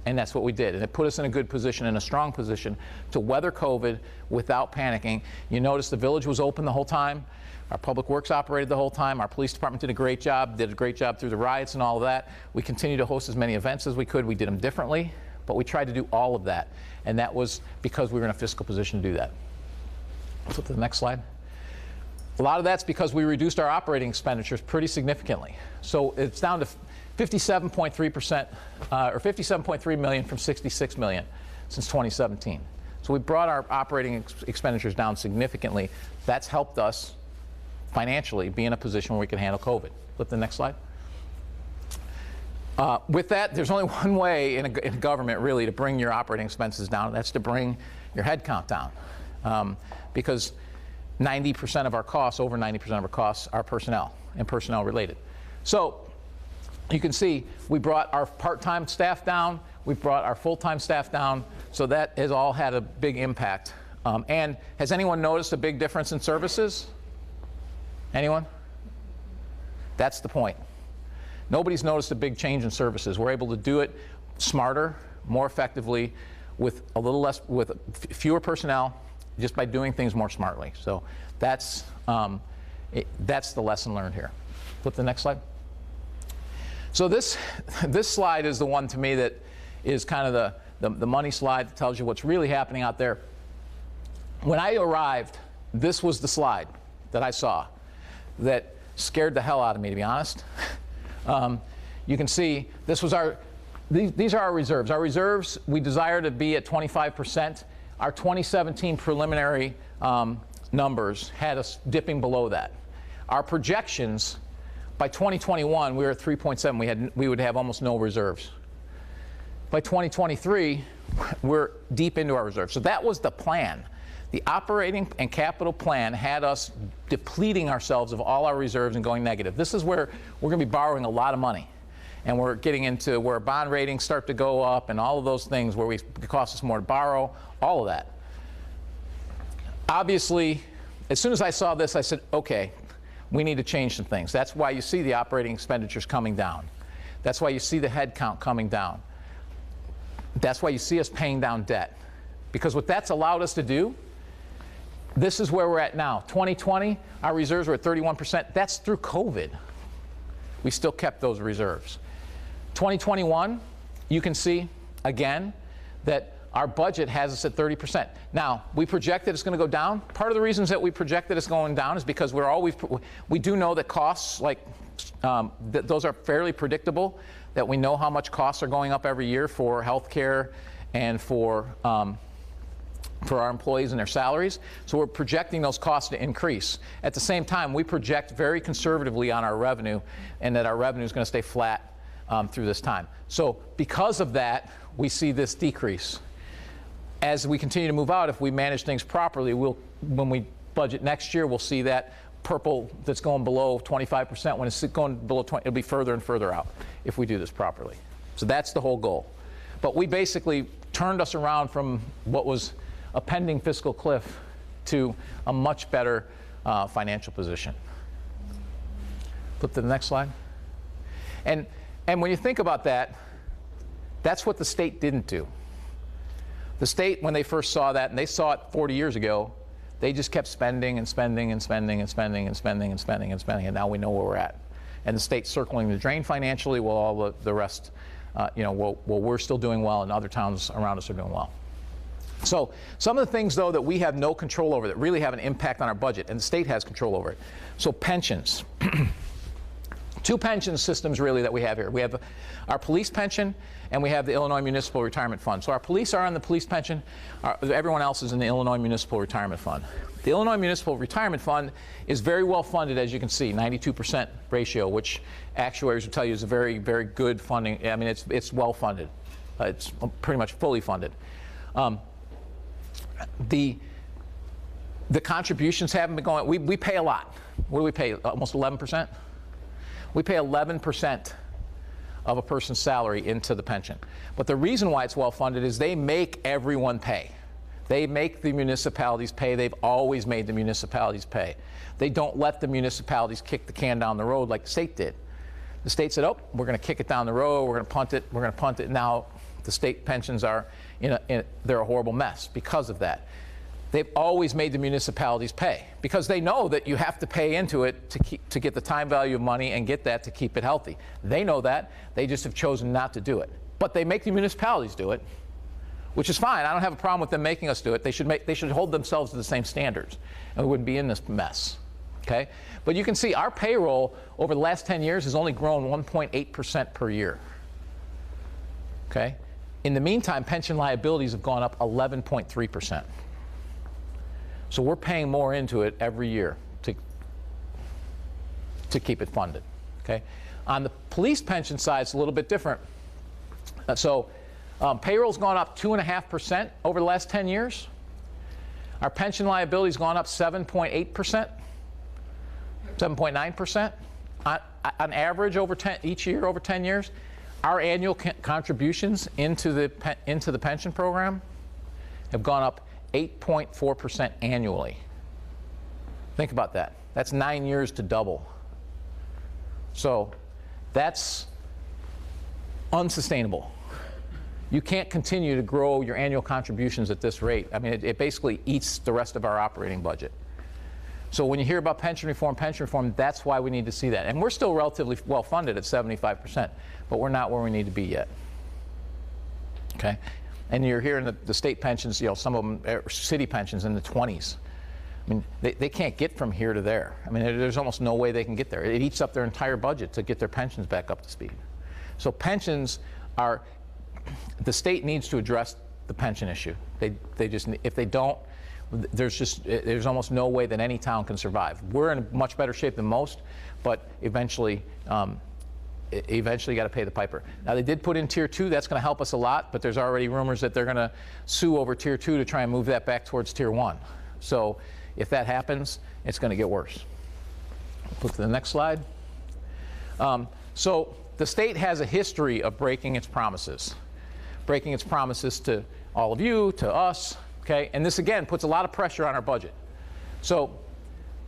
And that's what we did. And it put us in a good position, in a strong position, to weather COVID without panicking. You notice the village was open the whole time. Our public works operated the whole time. Our police department did a great job through the riots and all of that. We continued to host as many events as we could. We did them differently, but we tried to do all of that. And that was because we were in a fiscal position to do that. Flip to the next slide. A lot of that's because we reduced our operating expenditures pretty significantly. So it's down to 57.3%, or 57.3 million from 66 million since 2017. So we brought our operating expenditures down significantly. That's helped us financially be in a position where we can handle COVID. Flip the next slide. With that, there's only one way in government really to bring your operating expenses down, and that's to bring your head count down. Because 90% of our costs, over 90% of our costs, are personnel and personnel related. So you can see we brought our part-time staff down, we brought our full-time staff down, so that has all had a big impact. And has anyone noticed a big difference in services? Anyone? That's the point. Nobody's noticed a big change in services. We're able to do it smarter, more effectively, with a little less, with fewer personnel, just by doing things more smartly. So that's the lesson learned here. Flip the next slide. So this slide is the one to me that is kind of the money slide that tells you what's really happening out there. When I arrived, this was the slide that I saw that scared the hell out of me, to be honest. You can see this was these are our reserves. Our reserves, we desire to be at 25%. Our 2017 preliminary numbers had us dipping below that. Our projections, by 2021, we were at 3.7. We would have almost no reserves. By 2023, we're deep into our reserves. So that was the plan. The operating and capital plan had us depleting ourselves of all our reserves and going negative. This is where we're going to be borrowing a lot of money. And we're getting into where bond ratings start to go up and all of those things where it costs us more to borrow, all of that. Obviously, as soon as I saw this, I said, okay, we need to change some things. That's why you see the operating expenditures coming down. That's why you see the head count coming down. That's why you see us paying down debt. Because what that's allowed us to do, this is where we're at now. 2020, our reserves were at 31%. That's through COVID. We still kept those reserves. 2021, you can see, again, that our budget has us at 30%. Now, we project that it's going to go down. Part of the reasons that we project that it's going down is because we do know that costs, like, those are fairly predictable, that we know how much costs are going up every year for health care and for our employees and their salaries. So we're projecting those costs to increase. At the same time, we project very conservatively on our revenue, and that our revenue is going to stay flat through this time. So because of that, we see this decrease. As we continue to move out, if we manage things properly, when we budget next year, we'll see that purple that's going below 25%. When it's going below 20, it'll be further and further out if we do this properly. So that's the whole goal. But we basically turned us around from what was a pending fiscal cliff to a much better financial position. Flip to the next slide. And when you think about that, that's what the state didn't do. The state, when they first saw that, and they saw it 40 years ago, they just kept spending and spending and spending and spending and spending and spending and spending, and now we know where we're at. And the state's circling the drain financially, while all the rest, we're still doing well, and other towns around us are doing well. So some of the things, though, that we have no control over that really have an impact on our budget, and the state has control over it. So pensions. Two pension systems, really, that we have here. We have our police pension, and we have the Illinois Municipal Retirement Fund. So our police are on the police pension. Everyone else is in the Illinois Municipal Retirement Fund. The Illinois Municipal Retirement Fund is very well funded, as you can see, 92% ratio, which actuaries will tell you is a very, very good funding. I mean, it's well funded. It's pretty much fully funded. The contributions haven't been going. We pay a lot. What do we pay? Almost 11%? We pay 11% of a person's salary into the pension. But the reason why it's well funded is they make everyone pay. They make the municipalities pay. They've always made the municipalities pay. They don't let the municipalities kick the can down the road like the state did. The state said, oh, we're going to kick it down the road. We're going to punt it. We're going to punt it. Now the state pensions are they're a horrible mess because of that. They've always made the municipalities pay because they know that you have to pay into it to get the time value of money and get that to keep it healthy. They know that. They just have chosen not to do it. But they make the municipalities do it, which is fine. I don't have a problem with them making us do it. They should hold themselves to the same standards, and we wouldn't be in this mess. Okay? But you can see our payroll over the last 10 years has only grown 1.8% per year. Okay? In the meantime, pension liabilities have gone up 11.3%. So we're paying more into it every year to keep it funded. Okay? On the police pension side, it's a little bit different. Payroll's gone up 2.5% over the last 10 years. Our pension liability's gone up 7.8%, 7.9%. On average, each year over 10 years, our annual contributions into the pension program have gone up 8.4% annually. Think about that. That's 9 years to double. So that's unsustainable. You can't continue to grow your annual contributions at this rate. I mean, it basically eats the rest of our operating budget. So when you hear about pension reform, that's why we need to see that. And we're still relatively well funded at 75%, but we're not where we need to be yet. Okay? And you're hearing the state pensions, you know, some of them are city pensions in the 20s. I mean, they can't get from here to there. I mean, there's almost no way they can get there. It eats up their entire budget to get their pensions back up to speed. So pensions are, the state needs to address the pension issue. They just, if they don't, there's almost no way that any town can survive. We're in a much better shape than most, but eventually you got to pay the piper. Now, they did put in Tier 2. That's going to help us a lot, but there's already rumors that they're going to sue over Tier 2 to try and move that back towards Tier 1. So if that happens, it's going to get worse. Flip to the next slide. So the state has a history of breaking its promises to all of you, to us, okay? And this, again, puts a lot of pressure on our budget. So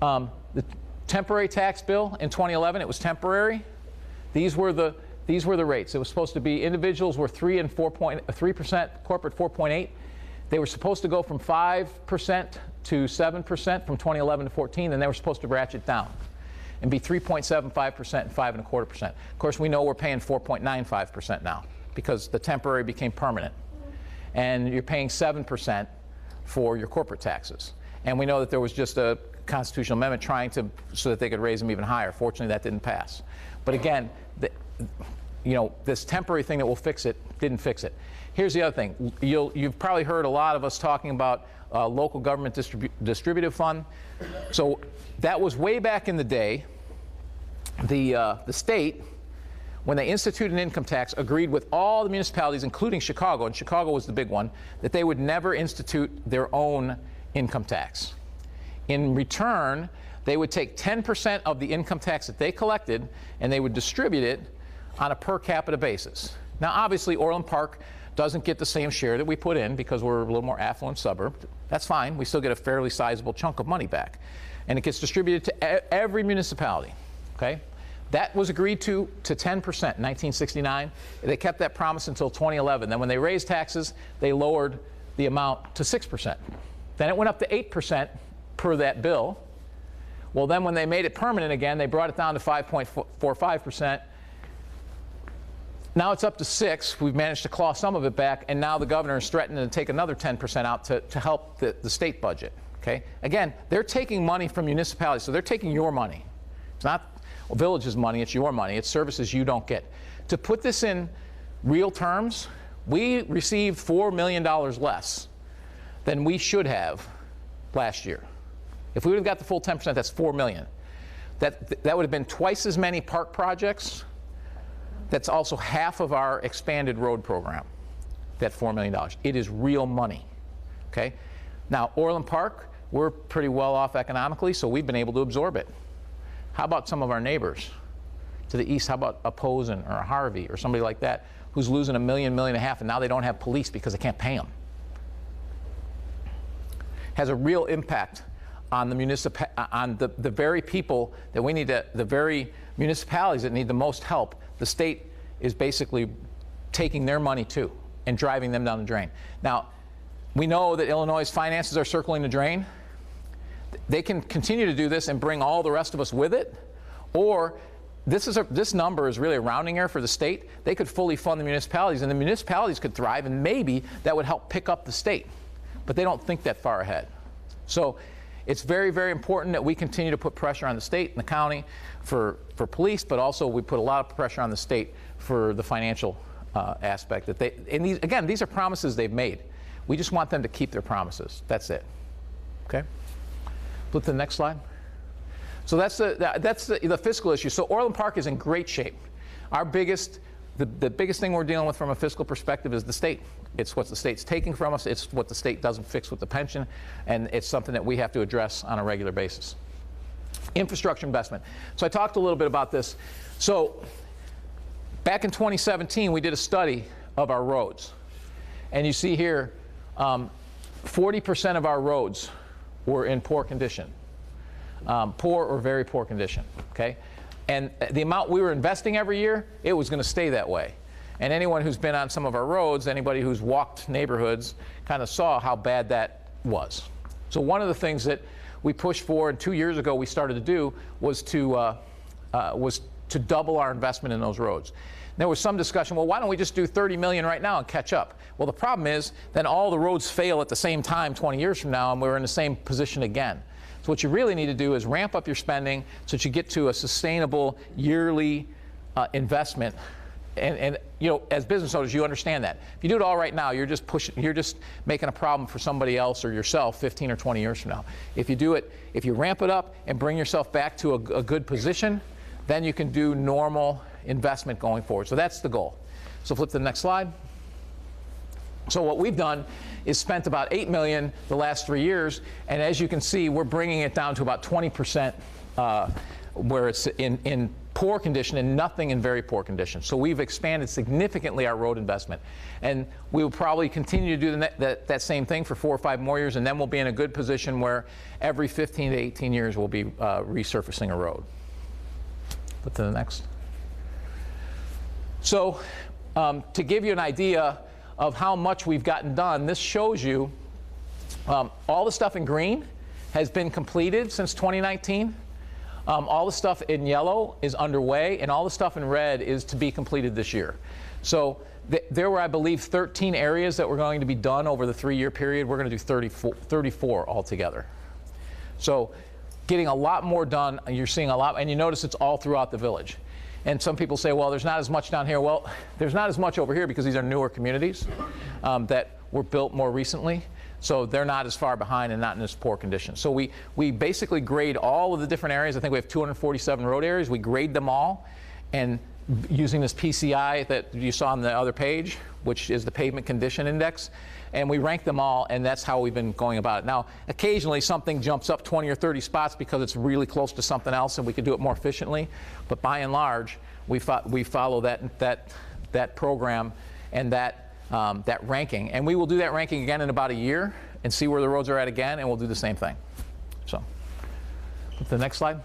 the temporary tax bill in 2011, it was temporary. These were the rates. It was supposed to be, individuals were 3% and 4.3%, corporate 4.8%. They were supposed to go from 5% to 7% from 2011 to 14, and they were supposed to ratchet down and be 3.75% and 5.25%. Of course, we know we're paying 4.95% now because the temporary became permanent. And you're paying 7% for your corporate taxes. And we know that there was just a constitutional amendment trying to, so that they could raise them even higher. Fortunately, that didn't pass. But again, this temporary thing that will fix it didn't fix it. Here's the other thing. You've probably heard a lot of us talking about local government distributive fund. So that was way back in the day. The state, when they instituted an income tax, agreed with all the municipalities, including Chicago, and Chicago was the big one, that they would never institute their own income tax. In return, they would take 10% of the income tax that they collected and they would distribute it on a per capita basis. Now, obviously, Orland Park doesn't get the same share that we put in because we're a little more affluent suburb. That's fine. We still get a fairly sizable chunk of money back. And it gets distributed to every municipality. Okay? That was agreed to 10% in 1969. They kept that promise until 2011. Then when they raised taxes, they lowered the amount to 6%. Then it went up to 8% per that bill. Well, then when they made it permanent again, they brought it down to 5.45%. Now it's up to 6%. We've managed to claw some of it back, and now the governor is threatening to take another 10% out to help the state budget. Okay? Again, they're taking money from municipalities, so they're taking your money. It's not Village's money, it's your money. It's services you don't get. To put this in real terms, we received $4 million less than we should have last year. If we would have got the full 10%, that's $4 million. That would have been twice as many park projects. That's also half of our expanded road program, that $4 million. It is real money, okay? Now, Orland Park, we're pretty well off economically, so we've been able to absorb it. How about some of our neighbors to the east? How about a Posen or a Harvey or somebody like that who's losing $1 million, $1.5 million, and now they don't have police because they can't pay them? Has a real impact on the the very people that we need to, the very municipalities that need the most help. The state is basically taking their money too and driving them down the drain. Now, we know that Illinois' finances are circling the drain. They can continue to do this and bring all the rest of us with it, or this number is really a rounding error for the state. They could fully fund the municipalities, and the municipalities could thrive, and maybe that would help pick up the state. But they don't think that far ahead. So it's very, very important that we continue to put pressure on the state and the county for police, but also we put a lot of pressure on the state for the financial aspect. And these are promises they've made. We just want them to keep their promises. That's it. Okay? Flip to the next slide. So that's the fiscal issue. So Orland Park is in great shape. Our biggest, the biggest thing we're dealing with from a fiscal perspective is the state. It's what the state's taking from us. It's what the state doesn't fix with the pension, and it's something that we have to address on a regular basis. Infrastructure investment. So I talked a little bit about this. So back in 2017, we did a study of our roads. And you see here, 40% of our roads were in poor condition. Poor or very poor condition, okay? And the amount we were investing every year, it was going to stay that way. And anyone who's been on some of our roads, anybody who's walked neighborhoods, kind of saw how bad that was. So one of the things that we pushed for, and 2 years ago we started to do, was to double our investment in those roads. There was some discussion, well, why don't we just do 30 million right now and catch up? Well, the problem is then all the roads fail at the same time 20 years from now, and we're in the same position again. So what you really need to do is ramp up your spending so that you get to a sustainable yearly investment. And you know, as business owners, you understand that. If you do it all right now, you're just making a problem for somebody else or yourself 15 or 20 years from now. If you do it, if you ramp it up and bring yourself back to a good position, then you can do normal investment going forward. So that's the goal. So flip to the next slide. So what we've done is spent about $8 million the last 3 years, and as you can see, we're bringing it down to about 20% where it's in poor condition and nothing in very poor condition. So we've expanded significantly our road investment, and we will probably continue to do that same thing for 4 or 5 more years, and then we'll be in a good position where every 15 to 18 years we'll be resurfacing a road. Flip to the next. So to give you an idea of how much we've gotten done, this shows you all the stuff in green has been completed since 2019. All the stuff in yellow is underway, and all the stuff in red is to be completed this year. So there were, I believe, 13 areas that were going to be done over the 3-year period. We're going to do 34 altogether. So getting a lot more done. You're seeing a lot, and you notice it's all throughout the village. And some people say, well, there's not as much down here. Well, there's not as much over here because these are newer communities that were built more recently. So they're not as far behind and not in this poor condition. So we basically grade all of the different areas. I think we have 247 road areas. We grade them all. And using this PCI that you saw on the other page, which is the pavement condition index, and we rank them all, and that's how we've been going about it. Now, occasionally something jumps up 20 or 30 spots because it's really close to something else and we could do it more efficiently. But by and large, we follow that program and that ranking. And we will do that ranking again in about a year and see where the roads are at again, and we'll do the same thing. So, flip to the next slide.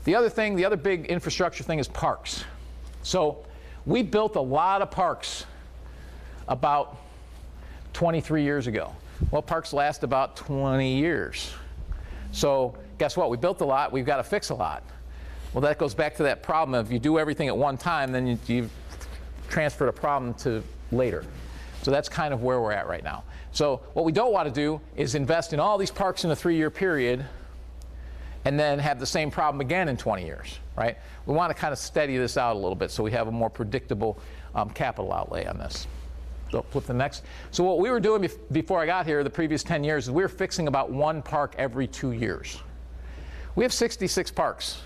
The other big infrastructure thing is parks. So we built a lot of parks about 23 years ago. Well, parks last about 20 years. So guess what? We built a lot. We've got to fix a lot. Well, that goes back to that problem of you do everything at one time, then you've transferred a problem to later. So that's kind of where we're at right now. So what we don't want to do is invest in all these parks in a 3-year period and then have the same problem again in 20 years, right? We want to kind of steady this out a little bit so we have a more predictable capital outlay on this. So flip the next. So what we were doing before I got here, the previous 10 years, is we were fixing about 1 park every 2 years. We have 66 parks.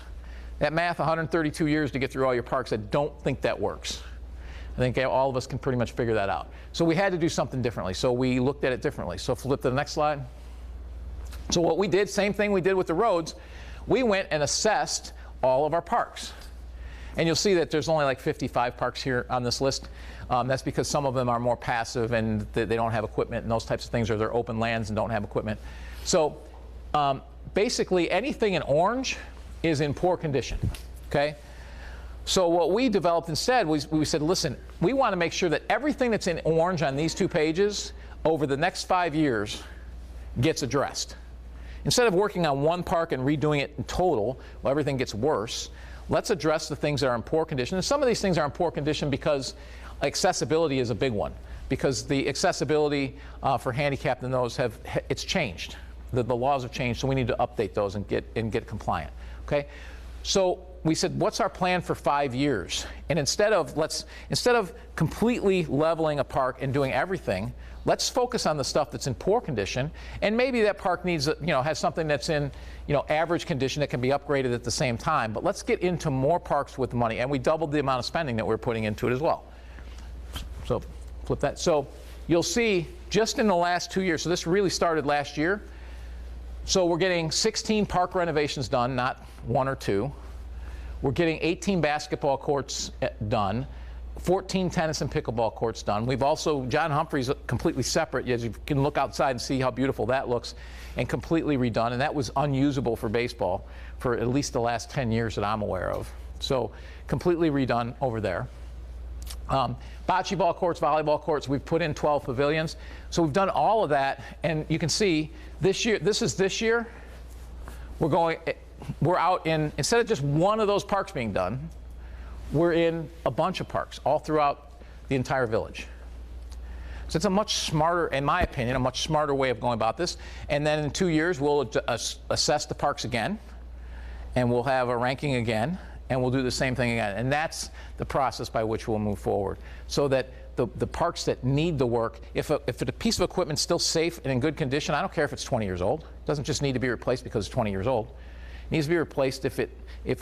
That math, 132 years to get through all your parks, I don't think that works. I think all of us can pretty much figure that out. So we had to do something differently. So we looked at it differently. So flip to the next slide. So what we did, same thing we did with the roads, we went and assessed all of our parks. And you'll see that there's only like 55 parks here on this list. That's because some of them are more passive and they don't have equipment and those types of things, or they're open lands and don't have equipment. So basically anything in orange is in poor condition, okay? So what we developed instead was we said, listen, we want to make sure that everything that's in orange on these 2 pages over the next 5 years gets addressed. Instead of working on 1 park and redoing it in total, well, everything gets worse, let's address the things that are in poor condition. And some of these things are in poor condition because accessibility is a big one. Because the accessibility for handicapped and those it's changed. The laws have changed, so we need to update those and get compliant. Okay? So we said, what's our plan for 5 years? And instead of completely leveling a park and doing everything, let's focus on the stuff that's in poor condition, and maybe that park needs, has something that's in, average condition that can be upgraded at the same time. But let's get into more parks with money, and we doubled the amount of spending that we're putting into it as well. So flip that. So you'll see just in the last 2 years. So this really started last year. So we're getting 16 park renovations done, not 1 or 2. We're getting 18 basketball courts done. 14 tennis and pickleball courts done. We've also, John Humphrey's completely separate, as you can look outside and see how beautiful that looks, and completely redone, and that was unusable for baseball for at least the last 10 years that I'm aware of. So completely redone over there. Bocce ball courts, volleyball courts, we've put in 12 pavilions. So we've done all of that, and you can see this year, this year, we're out in, instead of just one of those parks being done, we're in a bunch of parks all throughout the entire village. So it's a much smarter, in my opinion, a much smarter way of going about this. And then in 2 years, we'll assess the parks again, and we'll have a ranking again, and we'll do the same thing again. And that's the process by which we'll move forward, so that the parks that need the work, if a piece of equipment's still safe and in good condition, I don't care if it's 20 years old. It doesn't just need to be replaced because it's 20 years old. It needs to be replaced if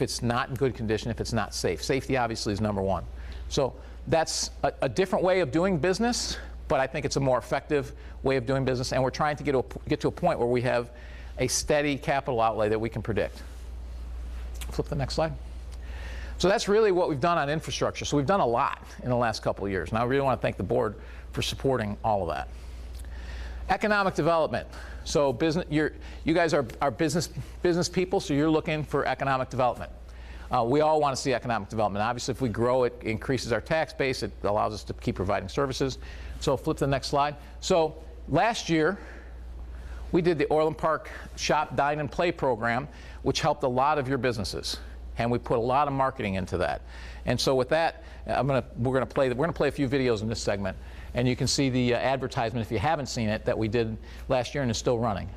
it's not in good condition, if it's not safe. Safety obviously is number one. So that's a different way of doing business, but I think it's a more effective way of doing business, and we're trying to get to a point where we have a steady capital outlay that we can predict. Flip the next slide. So that's really what we've done on infrastructure. So we've done a lot in the last couple of years, and I really want to thank the board for supporting all of that. Economic development. So you guys are business people, so you're looking for economic development. We all want to see economic development. Obviously, if we grow, it increases our tax base. It allows us to keep providing services. So flip to the next slide. So last year, we did the Orland Park Shop, Dine, and Play program, which helped a lot of your businesses, and we put a lot of marketing into that. And so with that, we're going to play a few videos in this segment, and you can see the advertisement, if you haven't seen it, that we did last year and is still running.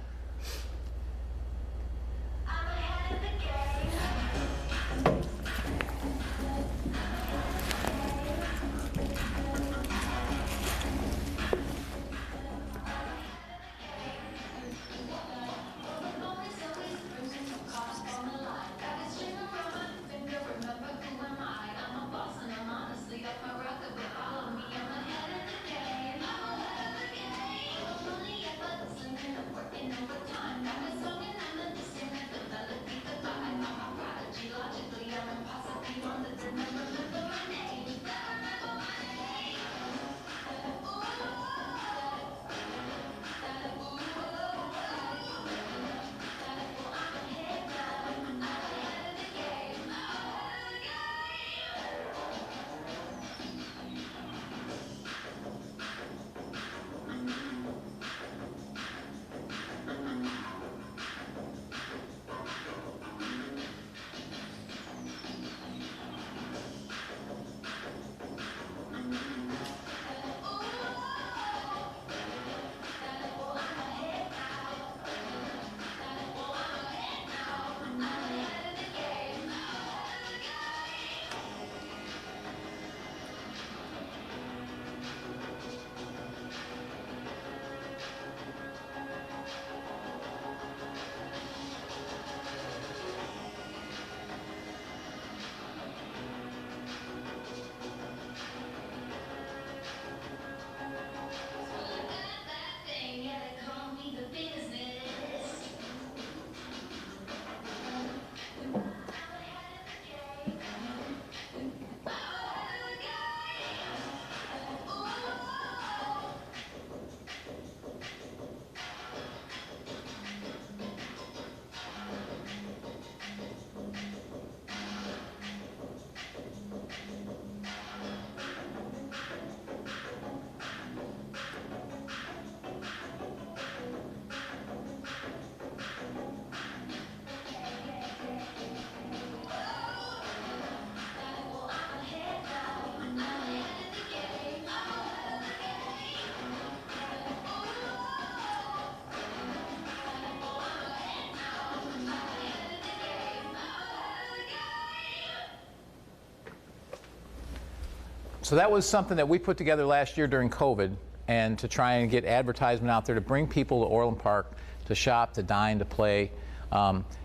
So that was something that we put together last year during COVID, and to try and get advertisement out there to bring people to Orland Park to shop, to dine, to play. You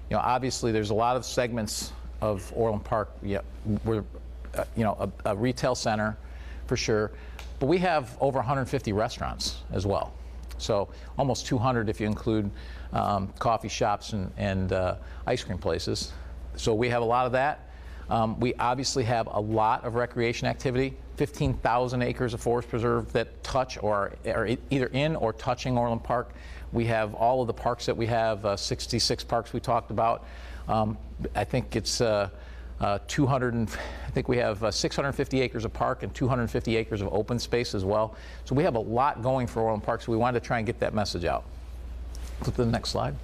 know, obviously there's a lot of segments of Orland Park. We're a retail center for sure, but we have over 150 restaurants as well. So almost 200 if you include coffee shops and ice cream places. So we have a lot of that. We obviously have a lot of recreation activity, 15,000 acres of forest preserve that touch or are either in or touching Orland Park. We have all of the parks that we have, 66 parks we talked about. I think it's 200, I think we have 650 acres of park and 250 acres of open space as well. So we have a lot going for Orland Park, so we wanted to try and get that message out. Flip to the next slide.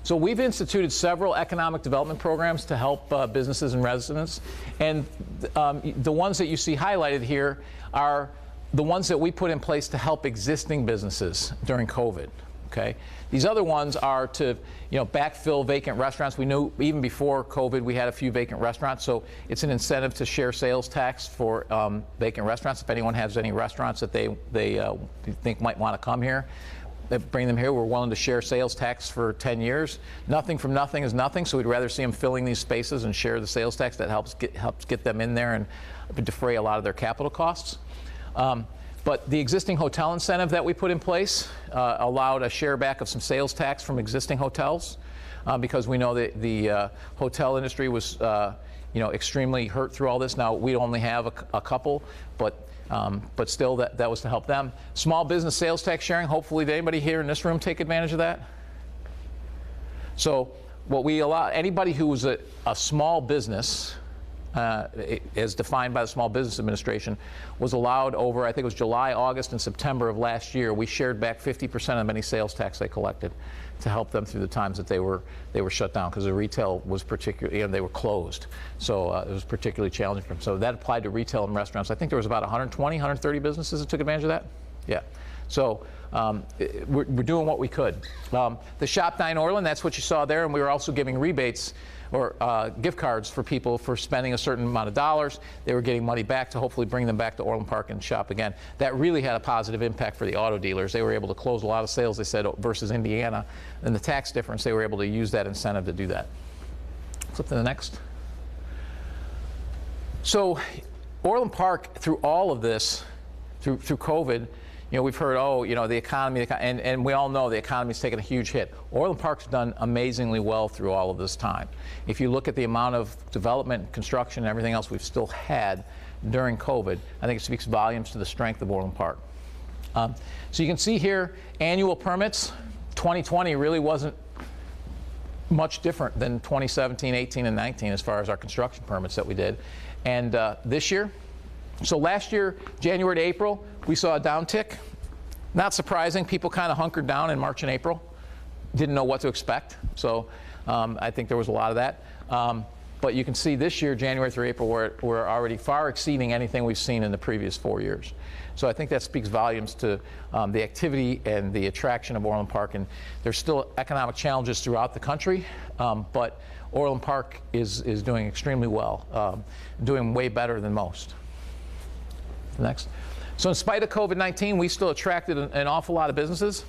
So we've instituted several economic development programs to help businesses and residents, and the ones that you see highlighted here are the ones that we put in place to help existing businesses during COVID. Okay, these other ones are to backfill vacant restaurants. We knew even before COVID we had a few vacant restaurants, so it's an incentive to share sales tax for vacant restaurants. If anyone has any restaurants that they think might want to come here, bring them here. We're willing to share sales tax for 10 years. Nothing from nothing is nothing, so we'd rather see them filling these spaces and share the sales tax. That helps get them in there and defray a lot of their capital costs. But the existing hotel incentive that we put in place allowed a share back of some sales tax from existing hotels because we know that the hotel industry was extremely hurt through all this. Now we only have a couple, but still that was to help them. Small business sales tax sharing. Hopefully, did anybody here in this room take advantage of that? So what we allow anybody who was a small business, as defined by the Small Business Administration, was allowed over, I think it was July, August, and September of last year, we shared back 50% of any sales tax they collected to help them through the times that they were shut down, because the retail was particularly, they were closed. So it was particularly challenging for them. So that applied to retail and restaurants. I think there was about 120, 130 businesses that took advantage of that. Yeah. So we're doing what we could. The Shop Dine Orland, that's what you saw there, and we were also giving rebates or gift cards for people for spending a certain amount of dollars. They were getting money back to hopefully bring them back to Orland Park and shop again. That really had a positive impact for the auto dealers. They were able to close a lot of sales, they said, versus Indiana. And the tax difference, they were able to use that incentive to do that. Flip to the next. So Orland Park, through all of this, through COVID, we've heard, the economy, and we all know the economy's taken a huge hit. Orland Park's done amazingly well through all of this time. If you look at the amount of development, construction, and everything else we've still had during COVID, I think it speaks volumes to the strength of Orland Park. So you can see here, annual permits. 2020 really wasn't much different than 2017, 18, and 19 as far as our construction permits that we did. And this year, so last year, January to April, we saw a downtick. Not surprising, people kind of hunkered down in March and April. Didn't know what to expect, so I think there was a lot of that. But you can see this year, January through April, we're already far exceeding anything we've seen in the previous 4 years. So I think that speaks volumes to the activity and the attraction of Orland Park. And there's still economic challenges throughout the country, but Orland Park is doing extremely well, doing way better than most. Next. So in spite of COVID-19, we still attracted an awful lot of businesses.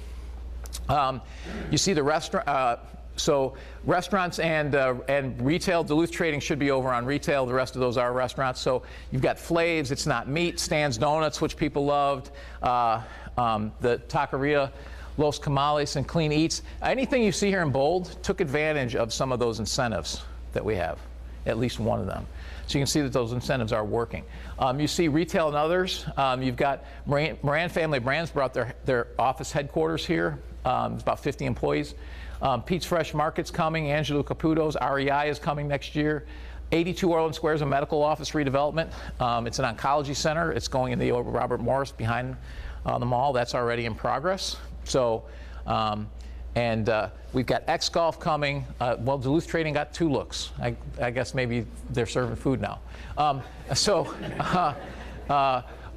You see the restaurant. So restaurants and retail, Duluth Trading should be over on retail. The rest of those are restaurants. So you've got Flaves, It's Not Meat, Stan's Donuts, which people loved, the Taqueria, Los Camales, and Clean Eats. Anything you see here in bold took advantage of some of those incentives that we have, at least one of them. So you can see that those incentives are working. You see retail and others. You've got Moran Family Brands brought their office headquarters here. It's about 50 employees. Pete's Fresh Market's coming. Angelo Caputo's REI is coming next year. 82 Orland Square is a medical office redevelopment. It's an oncology center. It's going in the Robert Morris behind the mall. That's already in progress. So, we've got X Golf coming. Well, Duluth Trading got 2 looks. I guess maybe they're serving food now.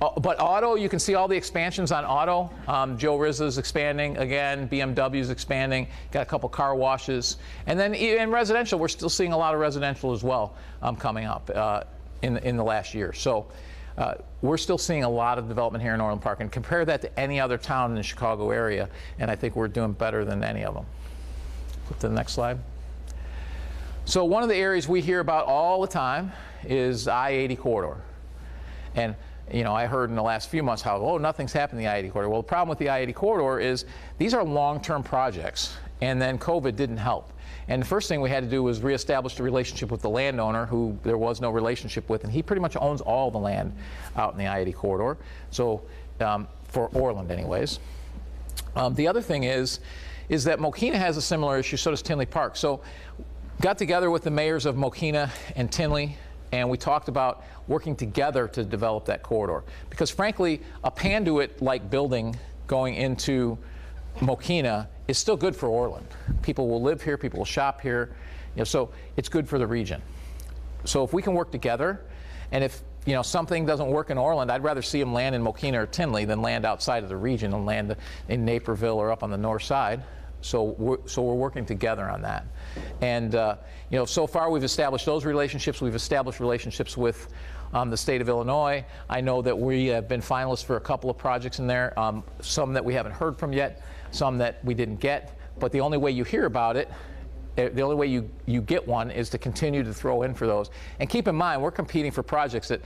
But auto, you can see all the expansions on auto. Joe Rizza's expanding again. BMW's expanding. Got a couple car washes. And then in residential, we're still seeing a lot of residential as well coming up. in the last year. So we're still seeing a lot of development here in Orland Park, and compare that to any other town in the Chicago area, and I think we're doing better than any of them. Flip to the next slide. So one of the areas we hear about all the time is I-80 corridor. And you know, I heard in the last few months how, oh, nothing's happened in the I-80 corridor. Well, the problem with the I-80 corridor is these are long-term projects, and then COVID didn't help. And the first thing we had to do was reestablish the relationship with the landowner, who there was no relationship with, and he pretty much owns all the land out in the I-80 corridor, so for Orland anyways. The other thing is that Mokena has a similar issue, so does Tinley Park. So got together with the mayors of Mokena and Tinley, and we talked about working together to develop that corridor. Because frankly, a Panduit-like building going into Mokena is still good for Orland. People will live here, people will shop here, you know, so it's good for the region. So if we can work together, and if you know something doesn't work in Orland, I'd rather see them land in Mokena or Tinley than land outside of the region and land in Naperville or up on the north side. So we're working together on that. And you know, so far we've established those relationships. We've established relationships with the state of Illinois. I know that we have been finalists for a couple of projects in there, some that we haven't heard from yet, some that we didn't get. But the only way you hear about it, the only way you get one is to continue to throw in for those. And keep in mind, we're competing for projects that,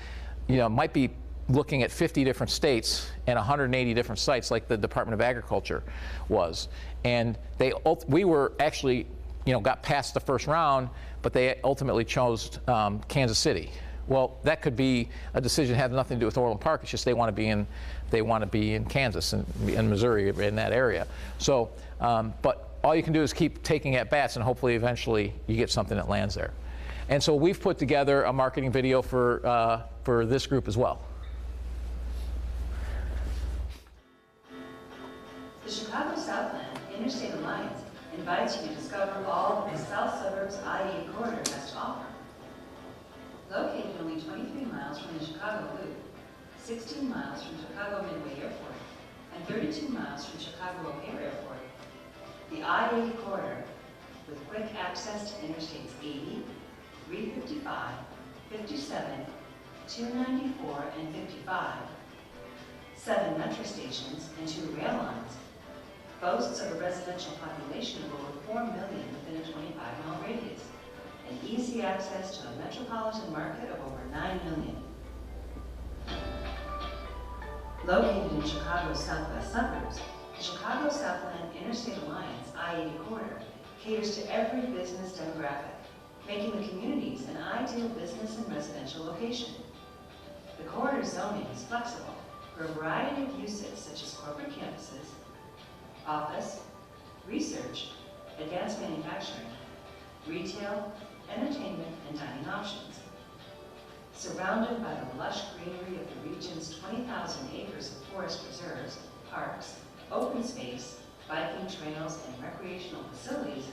you know, might be looking at 50 different states and 180 different sites like the Department of Agriculture was. And we were actually, you know, got past the first round, but they ultimately chose Kansas City. Well, that could be a decision that has nothing to do with Orland Park. It's just they want to be in Kansas and in Missouri, in that area. So, but all you can do is keep taking at bats, and hopefully eventually you get something that lands there. And so we've put together a marketing video for this group as well. The Chicago Southland Interstate Alliance invites you to discover all the South Suburbs I-80 corridor has to offer. Located only 23 miles from the Chicago Loop, 16 miles from Chicago Midway Airport, and 32 miles from Chicago O'Hare Airport, the I-80 corridor, with quick access to Interstates 80, 355, 57, 294, and 55, 7 metro stations, and 2 rail lines, boasts of a residential population of over 4 million within a 25-mile radius, and easy access to a metropolitan market of over 9 million. Located in Chicago's southwest suburbs, the Chicago Southland Interstate Alliance I-80 corridor caters to every business demographic, making the communities an ideal business and residential location. The corridor zoning is flexible for a variety of uses such as corporate campuses, office, research, advanced manufacturing, retail, entertainment, and dining options. Surrounded by the lush greenery of the region's 20,000 acres of forest reserves, parks, open space, biking trails, and recreational facilities,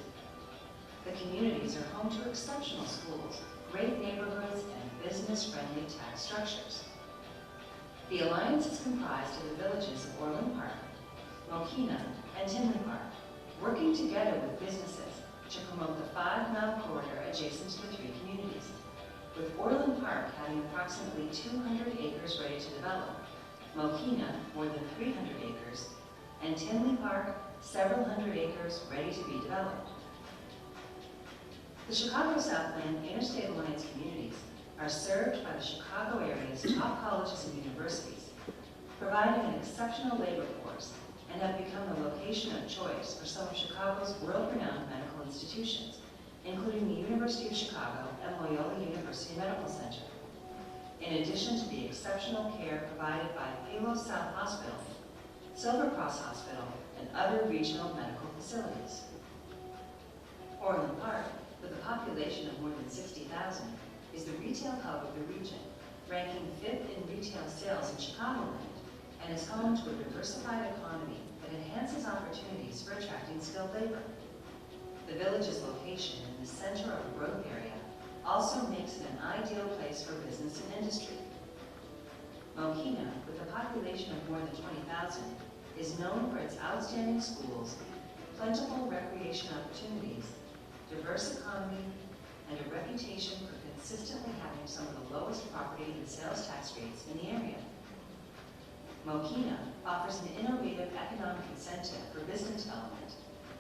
the communities are home to exceptional schools, great neighborhoods, and business-friendly tax structures. The Alliance is comprised of the villages of Orland Park, Mokena, and Tinley Park, working together with businesses to promote the 5-mile corridor adjacent to the 3 communities, with Orland Park having approximately 200 acres ready to develop, Mokena more than 300 acres, and Tinley Park several hundred acres ready to be developed. The Chicago Southland Interstate Alliance communities are served by the Chicago area's top colleges and universities, providing an exceptional labor force, and have become the location of choice for some of Chicago's world-renowned medical institutions, including the University of Chicago and Loyola University Medical Center. In addition to the exceptional care provided by Palos South Hospital, Silver Cross Hospital, and other regional medical facilities. Orland Park, with a population of more than 60,000, is the retail hub of the region, ranking 5th in retail sales in Chicagoland, and is home to a diversified economy that enhances opportunities for attracting skilled labor. The village's location in the center of a growth area also makes it an ideal place for business and industry. Mokena, with a population of more than 20,000, is known for its outstanding schools, plentiful recreation opportunities, diverse economy, and a reputation for consistently having some of the lowest property and sales tax rates in the area. Mokina offers an innovative economic incentive for business development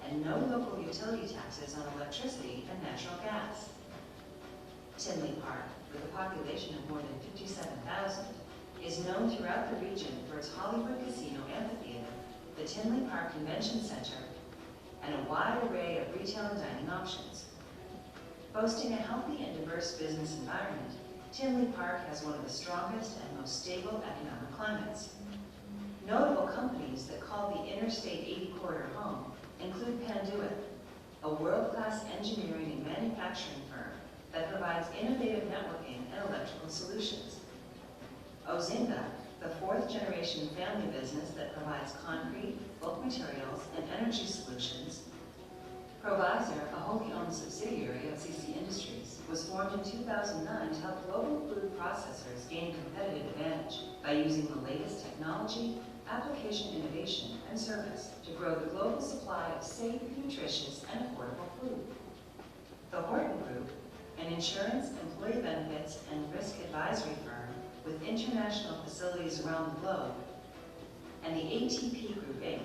and no local utility taxes on electricity and natural gas. Tinley Park, with a population of more than 57,000, is known throughout the region for its Hollywood Casino Amphitheater, the Tinley Park Convention Center, and a wide array of retail and dining options. Boasting a healthy and diverse business environment, Tinley Park has one of the strongest and most stable economic climates. Notable companies that call the Interstate 80 corridor home include Panduit, a world-class engineering and manufacturing firm that provides innovative networking and electrical solutions. Ozinga, the fourth-generation family business that provides concrete, bulk materials, and energy solutions. Provisor, a wholly owned subsidiary of CC Industries, was formed in 2009 to help global food processors gain competitive advantage by using the latest technology, application innovation, and service to grow the global supply of safe, nutritious, and affordable food. The Horton Group, an insurance, employee benefits, and risk advisory firm with international facilities around the globe, and the ATP Group, Inc.,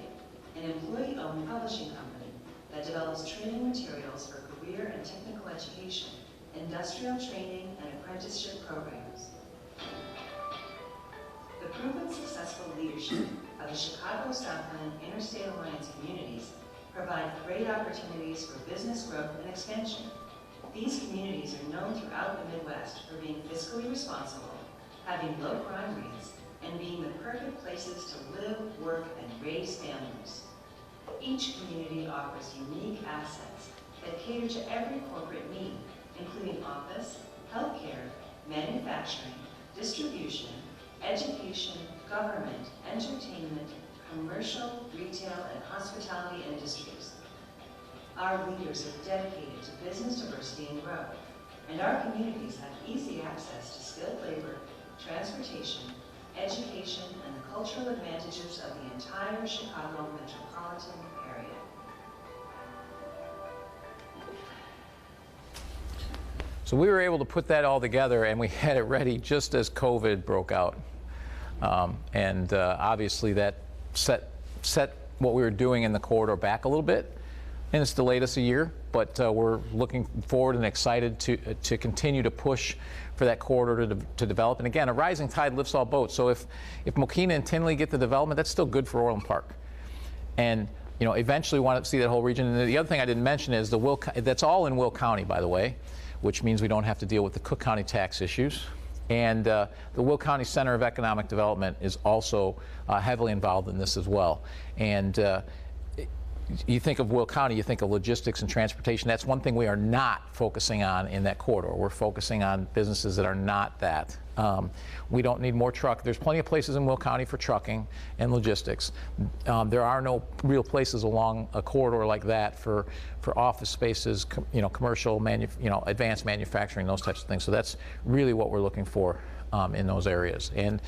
an employee-owned publishing company that develops training materials for career and technical education, industrial training, and apprenticeship programs. The proven successful leadership of the Chicago Southland Interstate Alliance communities provide great opportunities for business growth and expansion. These communities are known throughout the Midwest for being fiscally responsible, having low crime rates, and being the perfect places to live, work, and raise families. Each community offers unique assets that cater to every corporate need, including office, healthcare, manufacturing, distribution, education, government, entertainment, commercial, retail, and hospitality industries. Our leaders are dedicated to business diversity and growth, and our communities have easy access to skilled labor, transportation, education, and the cultural advantages of the entire Chicago metropolitan area. So we were able to put that all together, and we had it ready just as COVID broke out. Obviously that set what we were doing in the corridor back a little bit, and it's delayed us a year, but we're looking forward and excited to continue to push for that corridor to develop. And again, a rising tide lifts all boats. So if Mokina and Tinley get the development, that's still good for Orland Park. And eventually we want to see that whole region. And the other thing I didn't mention is that's all in Will County, by the way, which means we don't have to deal with the Cook County tax issues. And the Will County Center of Economic Development is also heavily involved in this as well. And you think of Will County, you think of logistics and transportation. That's one thing we are not focusing on in that corridor. We're focusing on businesses that are not that. We don't need more truck. There's plenty of places in Will County for trucking and logistics. There are no real places along a corridor like that for office spaces, commercial, advanced manufacturing, those types of things. So that's really what we're looking for in those areas. And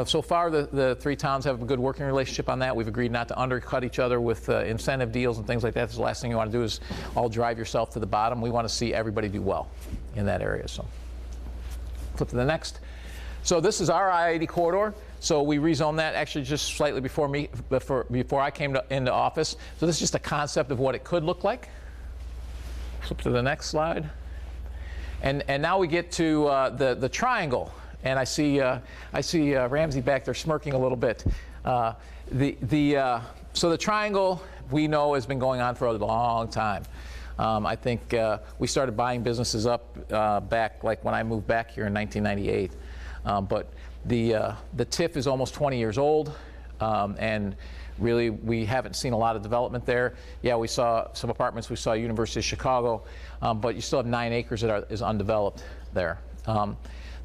so far the three towns have a good working relationship on that. We've agreed not to undercut each other with incentive deals and things like that. That's the last thing you want to do is all drive yourself to the bottom. We want to see everybody do well in that area. So flip to the next. So this is our I-80 corridor. So we rezoned that actually just slightly before I came into office. So this is just a concept of what it could look like. Flip to the next slide. And now we get to the triangle. And I see Ramsey back there smirking a little bit. So the triangle we know has been going on for a long time. I think we started buying businesses up back like when I moved back here in 1998. But the TIF is almost 20 years old, and really we haven't seen a lot of development there. Yeah, we saw some apartments. We saw University of Chicago, but you still have 9 acres that is undeveloped there.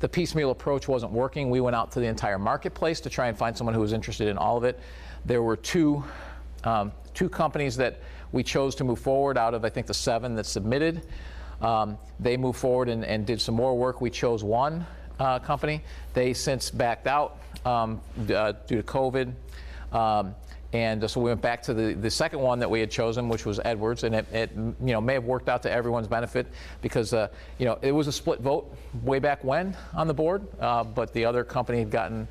The piecemeal approach wasn't working. We went out to the entire marketplace to try and find someone who was interested in all of it. There were two companies that we chose to move forward out of, I think, the 7 that submitted. They moved forward and did some more work. We chose one company. They since backed out due to COVID. And so we went back to the second one that we had chosen, which was Edwards, and it may have worked out to everyone's benefit because it was a split vote way back when on the board, but the other company had gotten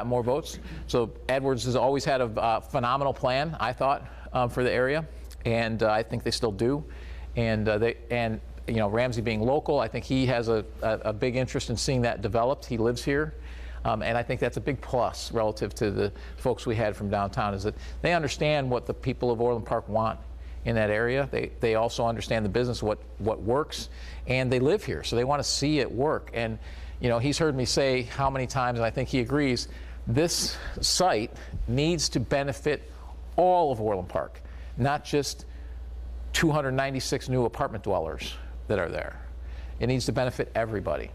more votes. So Edwards has always had a phenomenal plan, I thought, for the area, and I think they still do. And Ramsey being local, I think he has a big interest in seeing that developed. He lives here. And I think that's a big plus relative to the folks we had from downtown, is that they understand what the people of Orland Park want in that area. They also understand the business, what works, and they live here, so they want to see it work. And he's heard me say how many times, and I think he agrees, this site needs to benefit all of Orland Park, not just 296 new apartment dwellers that are there. It needs to benefit everybody.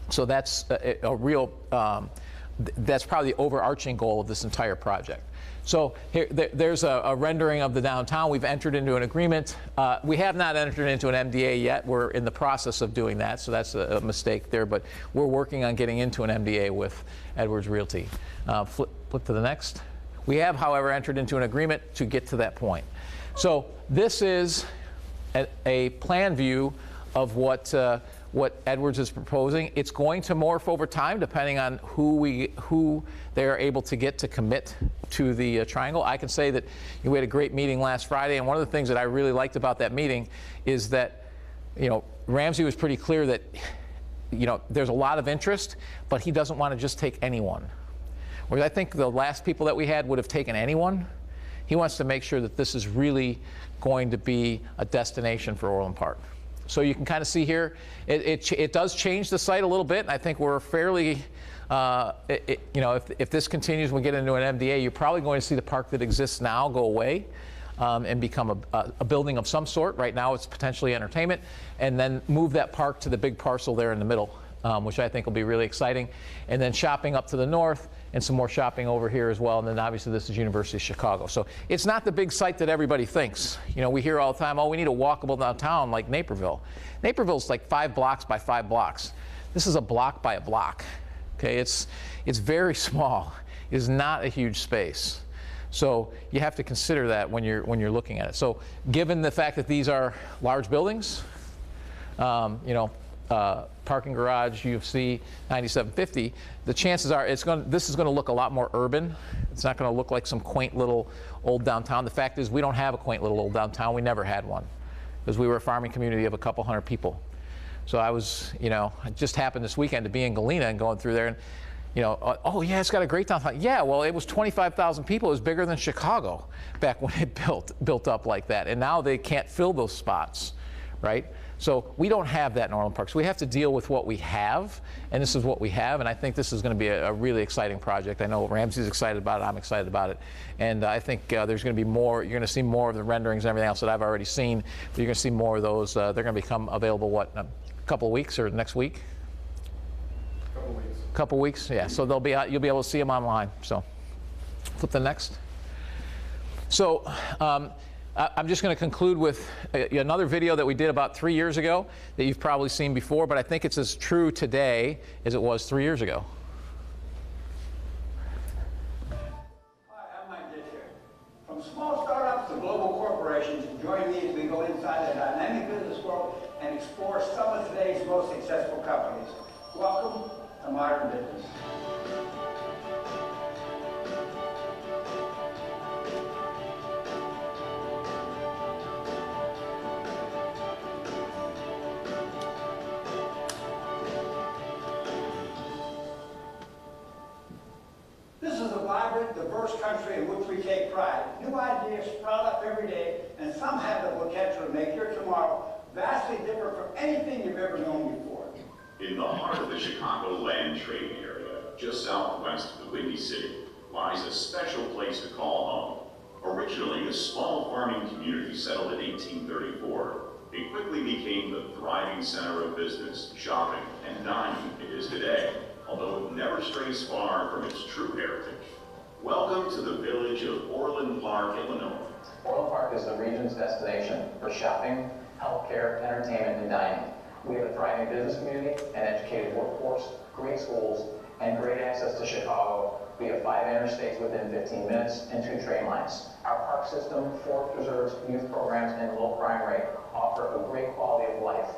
So that's that's probably the overarching goal of this entire project. So there's a rendering of the downtown. We've entered into an agreement. We have not entered into an MDA yet. We're in the process of doing that, so that's a mistake there, but we're working on getting into an MDA with Edwards Realty. Flip to the next. We have, however, entered into an agreement to get to that point. So this is a plan view of what Edwards is proposing. It's going to morph over time depending on who they are able to get to commit to the triangle. I can say that we had a great meeting last Friday, and one of the things that I really liked about that meeting is that Ramsey was pretty clear that there's a lot of interest, but he doesn't want to just take anyone. Whereas I think the last people that we had would have taken anyone. He wants to make sure that this is really going to be a destination for Orland Park. So you can kind of see here, it does change the site a little bit. I think we're fairly, if this continues, we get into an MDA, you're probably going to see the park that exists now go away and become a building of some sort. Right now it's potentially entertainment, and then move that park to the big parcel there in the middle, which I think will be really exciting. And then shopping up to the north, and some more shopping over here as well. And then obviously this is University of Chicago. So it's not the big site that everybody thinks. We hear all the time, oh, we need a walkable downtown like Naperville. Naperville's like 5 blocks by 5 blocks. This is a block by a block. Okay, it's very small. It is not a huge space. So you have to consider that when you're looking at it. So given the fact that these are large buildings, parking garage, UFC 9750, the chances are this is going to look a lot more urban. It's not going to look like some quaint little old downtown. The fact is we don't have a quaint little old downtown. We never had one because we were a farming community of a couple hundred people. So I was, it just happened this weekend to be in Galena and going through there and, oh yeah, it's got a great downtown. Yeah, well, it was 25,000 people. It was bigger than Chicago back when it built up like that. And now they can't fill those spots, right? So we don't have that in Orland Park. So we have to deal with what we have, and this is what we have, and I think this is going to be a really exciting project. I know Ramsey's excited about it, I'm excited about it, and I think there's going to be more, you're going to see more of the renderings and everything else that I've already seen, but you're going to see more of those. They're going to become available, a couple of weeks or next week? Couple weeks, yeah. So they'll be out, you'll be able to see them online. So flip the next. So I'm just going to conclude with another video that we did about 3 years ago that you've probably seen before, but I think it's as true today as it was 3 years ago. Hi, I'm Mike Ditcher. From small startups to global corporations, join me as we go inside the dynamic business world and explore some of today's most successful companies. Welcome to Modern Business. Diverse country in which we take pride. New ideas sprout up every day, and some have the potential to make your tomorrow vastly different from anything you've ever known before. In the heart of the Chicagoland trading area, just southwest of the Windy City, lies a special place to call home. Originally a small farming community settled in 1834, it quickly became the thriving center of business, shopping, and dining it is today, although it never strays far from its true heritage. Welcome to the village of Orland Park, Illinois. Orland Park is the region's destination for shopping, healthcare, entertainment, and dining. We have a thriving business community, an educated workforce, great schools, and great access to Chicago via 5 interstates within 15 minutes and 2 train lines. Our park system, 4 preserves, youth programs, and low crime rate offer a great quality of life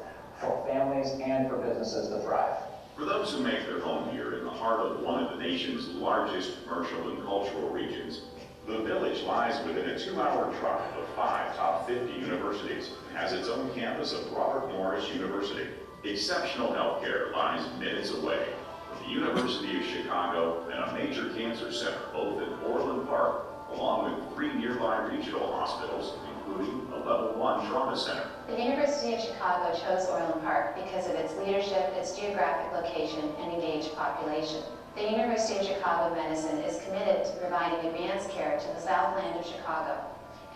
for families and for businesses to thrive. For those who make their home here in the heart of one of the nation's largest commercial and cultural regions, the village lies within a 2-hour drive of 5 top 50 universities and has its own campus of Robert Morris University. Exceptional healthcare lies minutes away from the University of Chicago and a major cancer center, both in Orland Park, along with 3 nearby regional hospitals, including a level 1 trauma center. The University of Chicago chose Orland Park because of its leadership, its geographic location, and engaged population. The University of Chicago Medicine is committed to providing advanced care to the Southland of Chicago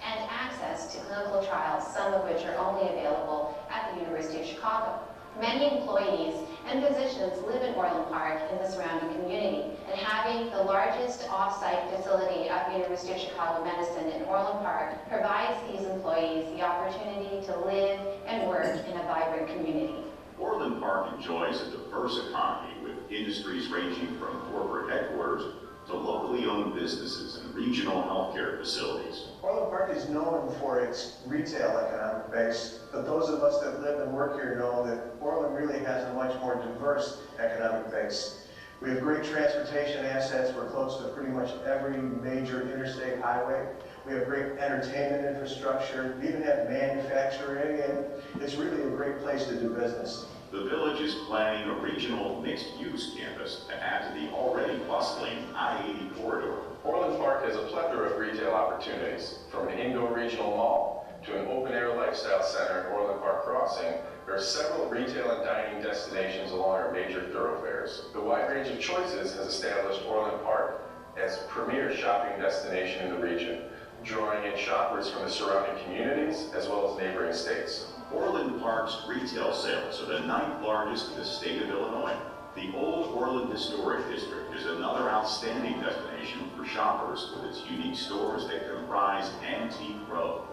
and access to clinical trials, some of which are only available at the University of Chicago. Many employees and physicians live in Orland Park and the surrounding community, and having the largest off-site facility of University of Chicago Medicine in Orland Park provides these employees the opportunity to live and work in a vibrant community. Orland Park enjoys a diverse economy with industries ranging from corporate headquarters to locally owned businesses and regional healthcare facilities. Orland Park is known for its retail economic base, but those of us that live and work here know that Orland really has a much more diverse economic base. We have great transportation assets. We're close to pretty much every major interstate highway. We have great entertainment infrastructure. We even have manufacturing, and it's really a great place to do business. The village is planning a regional mixed-use campus to add to the already bustling I-80 corridor. Orland Park has a plethora of retail opportunities, from an indoor regional mall to an open-air lifestyle center at Orland Park Crossing. There are several retail and dining destinations along our major thoroughfares. The wide range of choices has established Orland Park as a premier shopping destination in the region, drawing in shoppers from the surrounding communities as well as neighboring states. Orland Park's retail sales are the 9th largest in the state of Illinois. The Old Orland Historic District is another outstanding destination for shoppers with its unique stores that comprise Antique Row.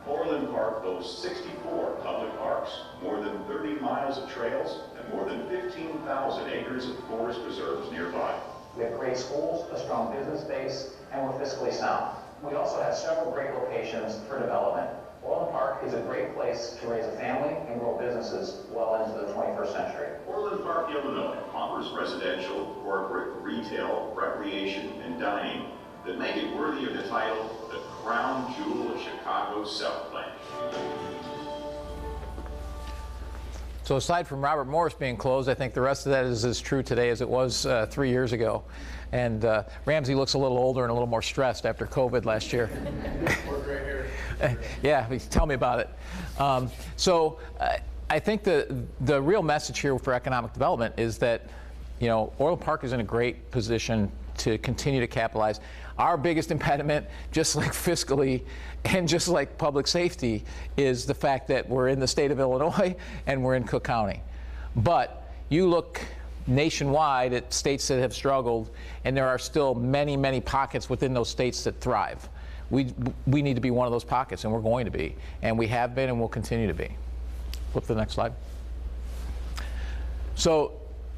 Orland Park boasts 64 public parks, more than 30 miles of trails, and more than 15,000 acres of forest preserves nearby. We have great schools, a strong business base, and we're fiscally sound. We also have several great locations for development. Orland Park is a great place to raise a family and grow businesses well into the 21st century. Orland Park, Illinois offers residential, corporate, retail, recreation, and dining that make it worthy of the title, the crown jewel of Chicago's Southland. So aside from Robert Morris being closed, I think the rest of that is as true today as it was 3 years ago. And Ramsey looks a little older and a little more stressed after COVID last year. Yeah, tell me about it. I think the real message here for economic development is that, you know, Orland Park is in a great position to continue to capitalize. Our biggest impediment, just like fiscally and just like public safety, is the fact that we're in the state of Illinois and we're in Cook County. But you look nationwide at states that have struggled, and there are still many, many pockets within those states that thrive. We need to be one of those pockets, and we're going to be. And we have been and will continue to be. Flip to the next slide. So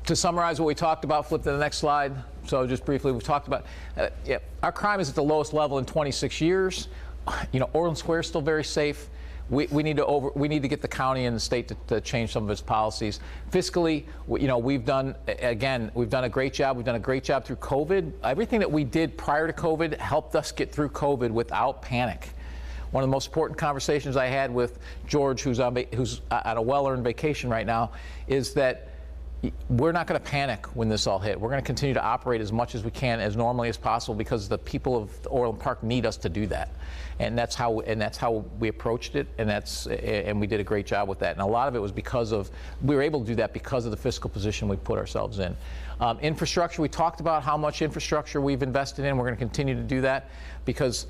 to summarize what we talked about, flip to the next slide. So just briefly, we've talked about, our crime is at the lowest level in 26 years. You know, Orland Square is still very safe. We need to get the county and the state to change some of its policies. Fiscally, you know, we've done a great job. We've done a great job through COVID. Everything that we did prior to COVID helped us get through COVID without panic. One of the most important conversations I had with George, who's on a well-earned vacation right now, is that we're not going to panic when this all hit. We're going to continue to operate as much as we can, as normally as possible, because the people of Orland Park need us to do that, and that's how we approached it, and we did a great job with that. And a lot of it was we were able to do that because of the fiscal position we put ourselves in. Infrastructure, we talked about how much infrastructure we've invested in. We're going to continue to do that, because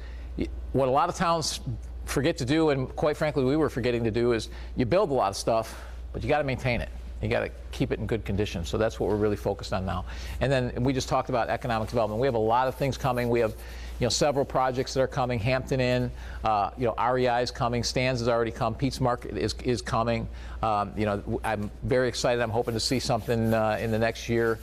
what a lot of towns forget to do, and quite frankly we were forgetting to do, is you build a lot of stuff, but you got to maintain it. You got to keep it in good condition. So that's what we're really focused on now. And then we just talked about economic development. We have a lot of things coming. We have, several projects that are coming. Hampton Inn, REI is coming. Stan's has already come. Pete's Market is coming. I'm very excited. I'm hoping to see something in the next year,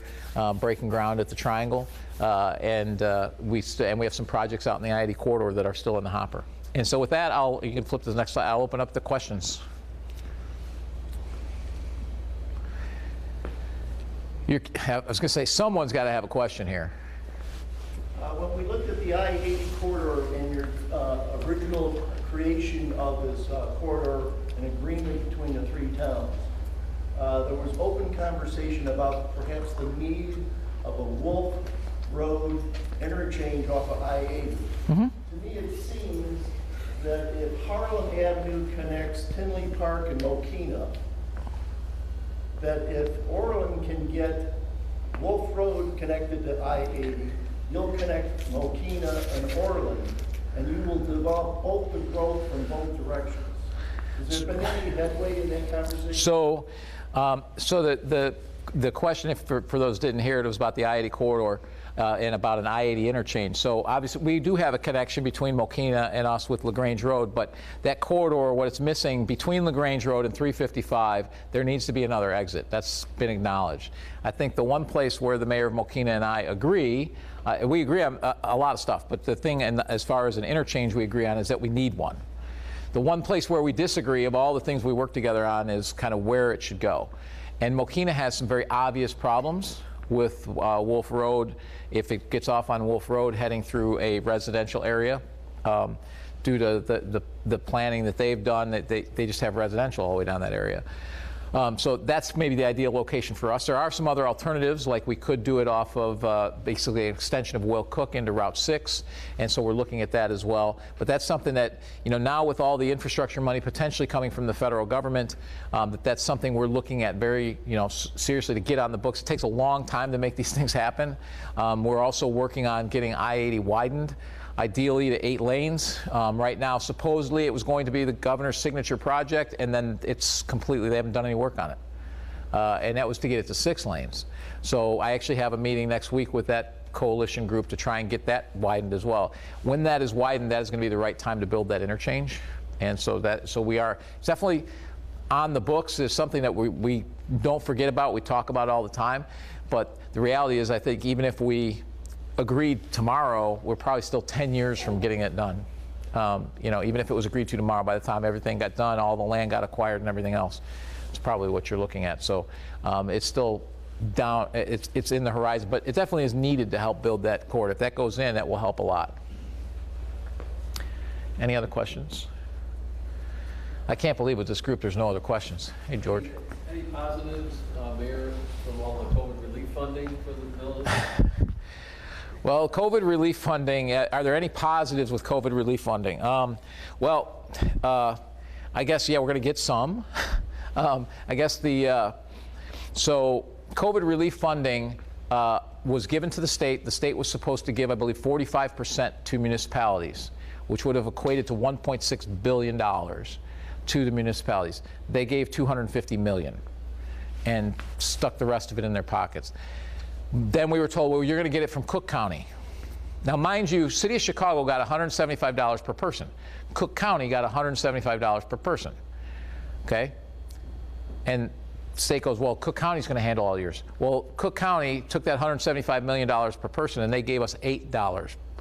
breaking ground at the Triangle. And we have some projects out in the I-80 corridor that are still in the hopper. And so with that, you can flip to the next slide. I'll open up the questions. I was going to say, someone's got to have a question here. When we looked at the I-80 corridor and your original creation of this corridor, an agreement between the three towns, there was open conversation about perhaps the need of a Wolf Road interchange off of I-80. Mm-hmm. To me, it seems that if Harlem Avenue connects Tinley Park and Mokina, that if Orland can get Wolf Road connected to I-80, you'll connect Mokina and Orland, and you will develop both the growth from both directions. Has there been any headway in that conversation? So, the question, for those who didn't hear it, was about the I-80 corridor and about an I-80 interchange. So obviously we do have a connection between Mokina and us with LaGrange Road, but that corridor, what it's missing between LaGrange Road and 355, there needs to be another exit. That's been acknowledged. I think the one place where the mayor of Mokina and I agree, we agree on a lot of stuff, but the thing, and as far as an interchange we agree on, is that we need one. The one place where we disagree of all the things we work together on is kind of where it should go. And Mokina has some very obvious problems with Wolf Road. If it gets off on Wolf Road heading through a residential area, due to the planning that they've done, that they just have residential all the way down that area. So that's maybe the ideal location for us. There are some other alternatives, like we could do it off of basically an extension of Will Cook into Route 6, and so we're looking at that as well. But that's something that, now with all the infrastructure money potentially coming from the federal government, that's something we're looking at very, seriously to get on the books. It takes a long time to make these things happen. We're also working on getting I-80 widened, ideally to 8 lanes. Right now, supposedly it was going to be the governor's signature project, and then it's completely, they haven't done any work on it. And that was to get it to 6 lanes. So I actually have a meeting next week with that coalition group to try and get that widened as well. When that is widened, that is going to be the right time to build that interchange. And so we are, it's definitely on the books. It's something that we don't forget about, we talk about all the time. But the reality is, I think even if we agreed tomorrow, we're probably still 10 years from getting it done. Even if it was agreed to tomorrow, by the time everything got done, all the land got acquired and everything else, it's probably what you're looking at. So it's still down, it's in the horizon, but it definitely is needed to help build that corridor. If that goes in, that will help a lot. Any other questions? I can't believe with this group there's no other questions. Hey, George. Any positives, Mayor, from all the COVID relief funding for the village? Well, COVID relief funding, are there any positives with COVID relief funding? I guess, yeah, we're going to get some. I guess so COVID relief funding was given to the state. The state was supposed to give, I believe, 45% to municipalities, which would have equated to $1.6 billion to the municipalities. They gave $250 million and stuck the rest of it in their pockets. Then we were told, well, you're going to get it from Cook County. Now, mind you, City of Chicago got $175 per person. Cook County got $175 per person. Okay? And the state goes, well, Cook County's going to handle all yours. Well, Cook County took that $175 million per person, and they gave us $8,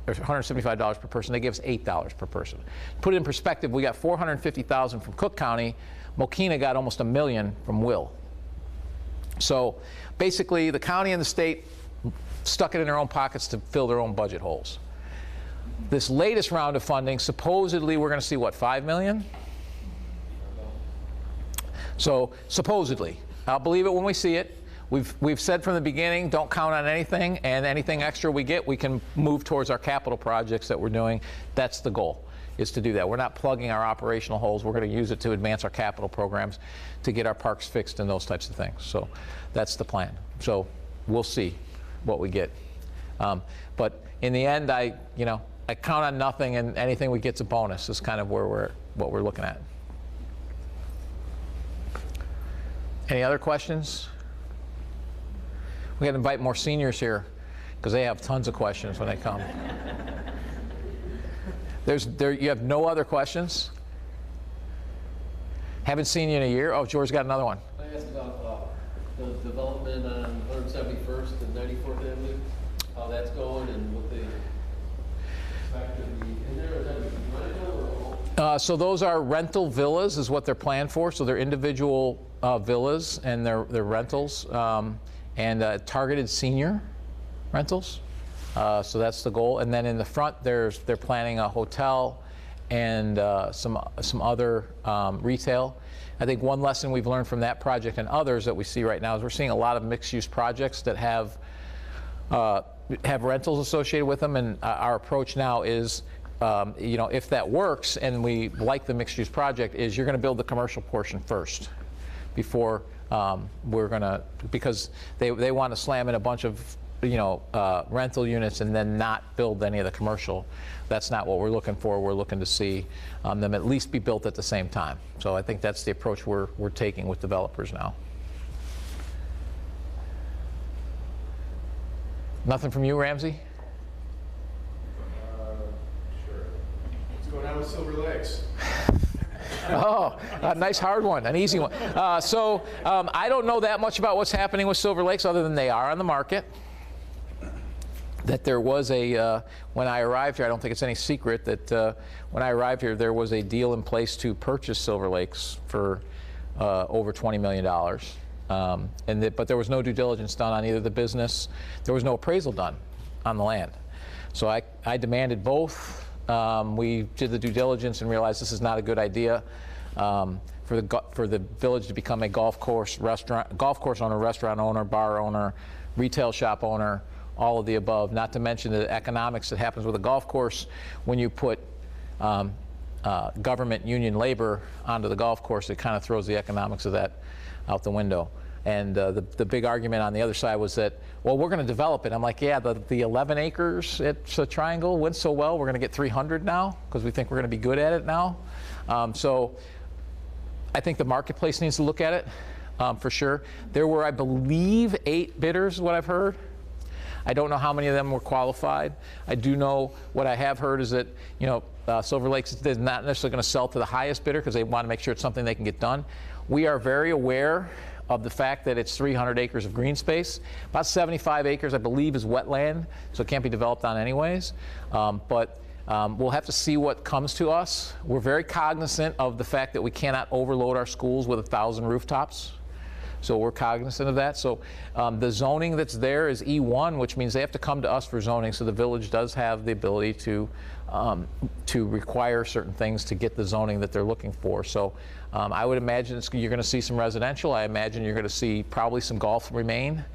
or $175 per person. They gave us $8 per person. Put it in perspective, we got $450,000 from Cook County. Mokina got almost $1 million from Will. So basically, the county and the state stuck it in their own pockets to fill their own budget holes. This latest round of funding, supposedly we're going to see, what, $5 million? So supposedly. I'll believe it when we see it. We've said from the beginning, don't count on anything, and anything extra we get, we can move towards our capital projects that we're doing. That's the goal, is to do that. We're not plugging our operational holes. We're going to use it to advance our capital programs, to get our parks fixed and those types of things. So that's the plan. So we'll see what we get. But in the end, I count on nothing, and anything we get's a bonus. Is kind of what we're looking at. Any other questions? We got to invite more seniors here because they have tons of questions when they come. You have no other questions? Haven't seen you in a year? Oh, George got another one. I asked about the development on 171st and 94th Avenue, how that's going and what they expect to be in there. Is that rental or? So those are rental villas is what they're planned for. So they're individual villas and they're rentals and targeted senior rentals. So that's the goal. And then in the front, they're planning a hotel and some other retail. I think one lesson we've learned from that project and others that we see right now is we're seeing a lot of mixed-use projects that have rentals associated with them. And our approach now is, if that works and we like the mixed-use project, is you're going to build the commercial portion first before we're going to, because they want to slam in a bunch of rental units and then not build any of the commercial. That's not what we're looking for. We're looking to see them at least be built at the same time. So I think that's the approach we're taking with developers now. Nothing from you, Ramsey? Sure. What's going on with Silver Lakes? Oh, a nice hard one, an easy one. I don't know that much about what's happening with Silver Lakes other than they are on the market. That there was when I arrived here, I don't think it's any secret that when I arrived here, there was a deal in place to purchase Silver Lakes for over $20 million. But there was no due diligence done on either the business. There was no appraisal done on the land. So I demanded both. We did the due diligence and realized this is not a good idea for the village to become a golf course owner, restaurant owner, bar owner, retail shop owner, all of the above, not to mention the economics that happens with a golf course when you put government union labor onto the golf course. It kind of throws the economics of that out the window. And the big argument on the other side was that, well, we're going to develop it. I'm like, yeah, the 11 acres at the Triangle went so well, we're going to get 300 now because we think we're going to be good at it now. So I think the marketplace needs to look at it for sure. There were, I believe, 8 bidders, is what I've heard. I don't know how many of them were qualified. I do know what I have heard is that, Silver Lakes is not necessarily going to sell to the highest bidder because they want to make sure it's something they can get done. We are very aware of the fact that it's 300 acres of green space. About 75 acres, I believe, is wetland, so it can't be developed on anyways. But we'll have to see what comes to us. We're very cognizant of the fact that we cannot overload our schools with 1,000 rooftops. So we're cognizant of that. So the zoning that's there is E1, which means they have to come to us for zoning. So the village does have the ability to require certain things to get the zoning that they're looking for. So I would imagine you're going to see some residential. I imagine you're going to see probably some golf remain,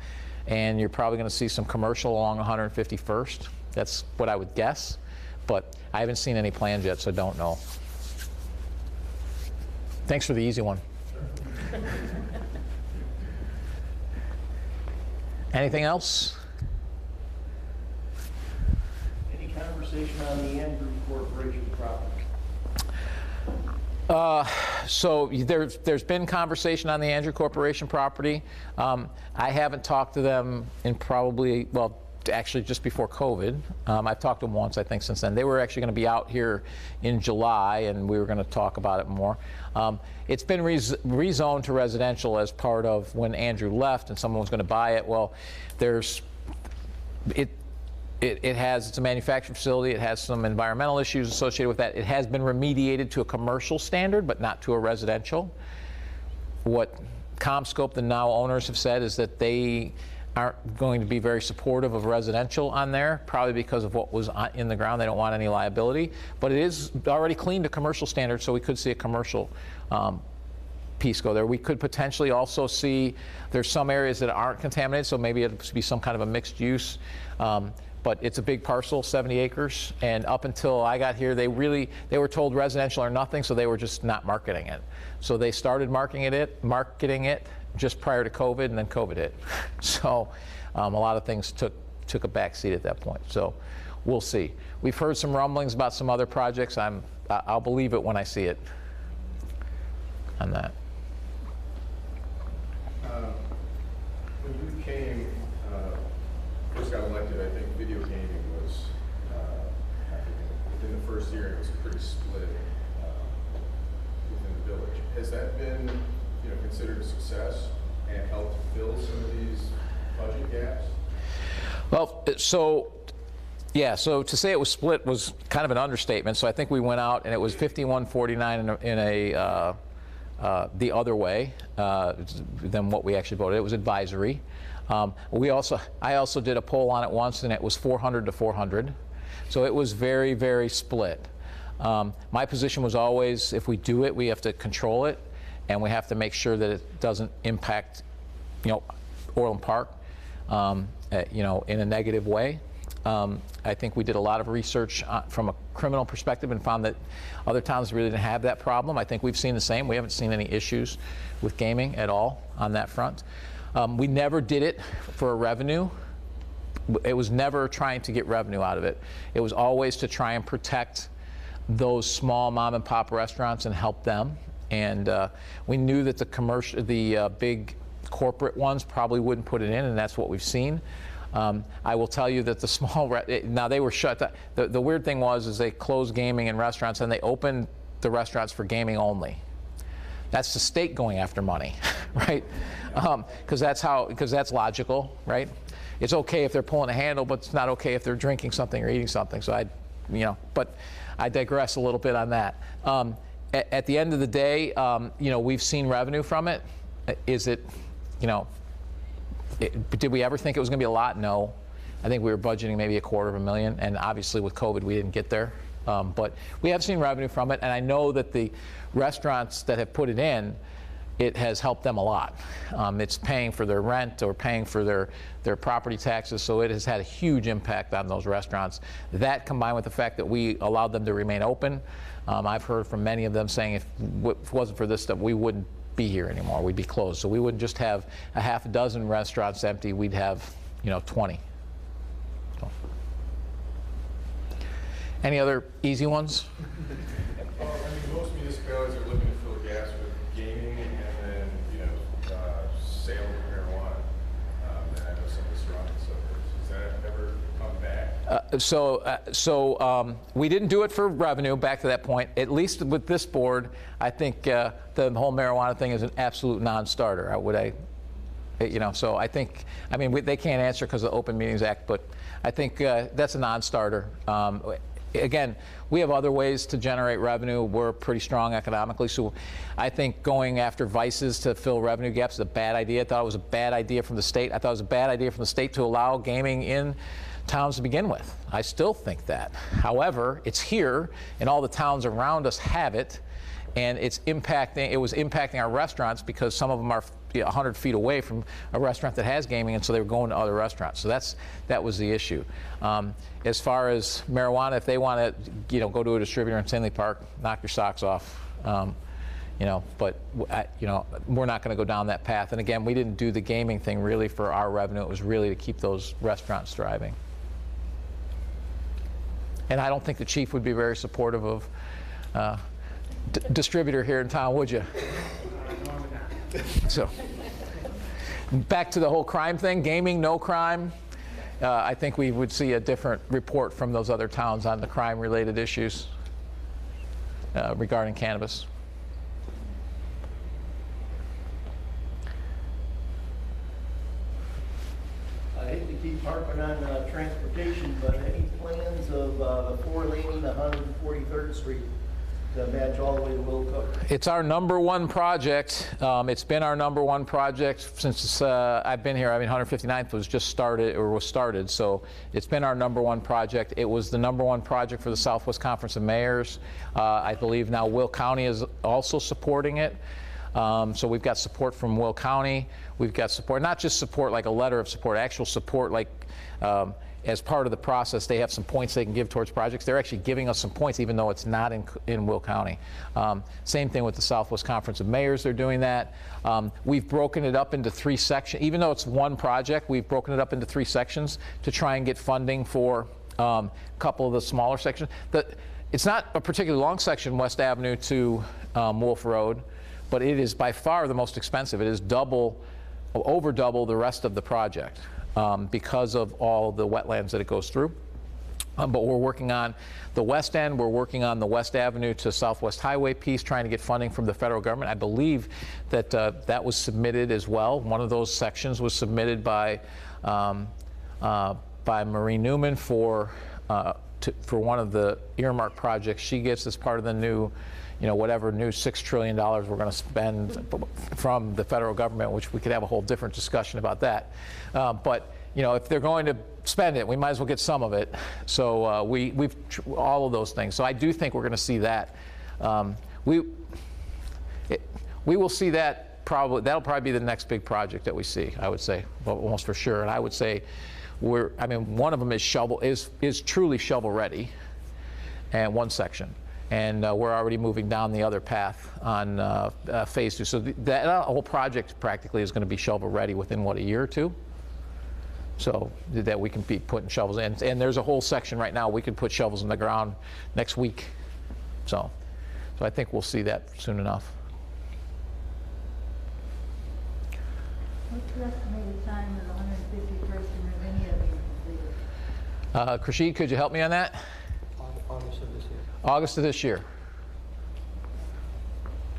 and you're probably going to see some commercial along 151st. That's what I would guess, but I haven't seen any plans yet, so don't know. Thanks for the easy one. Anything else? Any conversation on the Andrew Corporation property? So there's been conversation on the Andrew Corporation property. I haven't talked to them in probably, well, actually just before COVID. I've talked to them once, I think, since then. They were actually going to be out here in July, and we were going to talk about it more. It's been rezoned to residential as part of when Andrew left and someone was going to buy it. Well, it's a manufacturing facility. It has some environmental issues associated with that. It has been remediated to a commercial standard, but not to a residential. What CommScope, the now owners, have said is that they aren't going to be very supportive of residential on there, probably because of what was in the ground. They don't want any liability. But it is already cleaned to commercial standards, so we could see a commercial piece go there. We could potentially also see there's some areas that aren't contaminated, so maybe it'd be some kind of a mixed use. But it's a big parcel, 70 acres, and up until I got here, they were told residential or nothing, so they were just not marketing it. So they started marketing it just prior to COVID, and then COVID hit. So a lot of things took a back seat at that point. So we'll see. We've heard some rumblings about some other projects. I'll believe it when I see it on that. split within the village. Has that been, considered a success and helped fill some of these budget gaps? Well, so to say it was split was kind of an understatement. So I think we went out and it was 51-49 in a the other way than what we actually voted. It was advisory. I also did a poll on it once, and it was 400 to 400. So it was very, very split. My position was always, if we do it, we have to control it, and we have to make sure that it doesn't impact, Orland Park, in a negative way. I think we did a lot of research from a criminal perspective and found that other towns really didn't have that problem. I think we've seen the same. We haven't seen any issues with gaming at all on that front. We never did it for a revenue. It was never trying to get revenue out of it. It was always to try and protect those small mom and pop restaurants and help them. And we knew that the big corporate ones probably wouldn't put it in, and that's what we've seen. I will tell you that the small, now they were shut. The weird thing is they closed gaming in restaurants and they opened the restaurants for gaming only. That's the state going after money, right? Because that's logical, right? It's okay if they're pulling a handle, but it's not okay if they're drinking something or eating something. So but I digress a little bit on that. At the end of the day, we've seen revenue from it. Is it, did we ever think it was going to be a lot? No. I think we were budgeting maybe $250,000, and obviously with COVID we didn't get there. But we have seen revenue from it, and I know that the restaurants that have put it in, it has helped them a lot. It's paying for their rent or paying for their property taxes, so it has had a huge impact on those restaurants. That combined with the fact that we allowed them to remain open, I've heard from many of them saying if it wasn't for this stuff, we wouldn't be here anymore. We'd be closed. So we wouldn't just have a half a dozen restaurants empty. We'd have, 20. So. Any other easy ones? Most municipalities are looking to fill gaps with gaming and then, sale of marijuana. And I know some of the surrounding suburbs. Has that ever come back? We didn't do it for revenue, back to that point. At least with this board, I think the whole marijuana thing is an absolute non-starter. So I think, they can't answer because of the Open Meetings Act, but I think that's a non-starter. Again, we have other ways to generate revenue. We're pretty strong economically, so I think going after vices to fill revenue gaps is a bad idea. I thought it was a bad idea from the state. I thought it was a bad idea from the state to allow gaming in towns to begin with. I still think that. However, it's here, and all the towns around us have it, and it was impacting our restaurants because some of them are 100 feet away from a restaurant that has gaming, and so they were going to other restaurants. So that was the issue. As far as marijuana, if they want to, go to a distributor in Tinley Park, knock your socks off. But we're not going to go down that path. And again, we didn't do the gaming thing really for our revenue. It was really to keep those restaurants thriving. And I don't think the chief would be very supportive of distributor here in town, would you? So, back to the whole crime thing, gaming, no crime. I think we would see a different report from those other towns on the crime-related issues regarding cannabis. I hate to keep harping on transportation, but any plans of the 4-lane 143rd Street to match all the way to Will Cook? It's our #1 project. It's been our #1 project since I've been here. 159th was just started, so it's been our #1 project. It was the #1 project for the Southwest Conference of Mayors. I believe now Will County is also supporting it. So we've got support from Will County. We've got support, not just support like a letter of support, actual support like as part of the process, they have some points they can give towards projects. They're actually giving us some points even though it's not in Will County. Same thing with the Southwest Conference of Mayors, they're doing that. We've broken it up into 3 sections. Even though it's one project, we've broken it up into 3 sections to try and get funding for a couple of the smaller sections. It's not a particularly long section, West Avenue to Wolf Road, but it is by far the most expensive. It is over double the rest of the project because of all the wetlands that it goes through. But we're working on the west end. We're working on the West Avenue to Southwest Highway piece, trying to get funding from the federal government. I believe that that was submitted as well. One of those sections was submitted by Marie Newman for one of the earmark projects she gets as part of the new, whatever new $6 trillion we're going to spend from the federal government, which we could have a whole different discussion about that. But if they're going to spend it, we might as well get some of it. So we've all of those things. So I do think we're going to see that. We will see that probably. That'll probably be the next big project that we see. I would say, well, almost for sure. And I would say one of them is truly shovel ready, and one section. And we're already moving down the other path on phase 2. So that whole project practically is going to be shovel ready within a year or two. So that we can be putting shovels in. And there's a whole section right now we could put shovels in the ground next week. So I think we'll see that soon enough. What's the estimated time of the 151st and Ravinia being completed? Krashid, could you help me on that? August of this year. August of this year.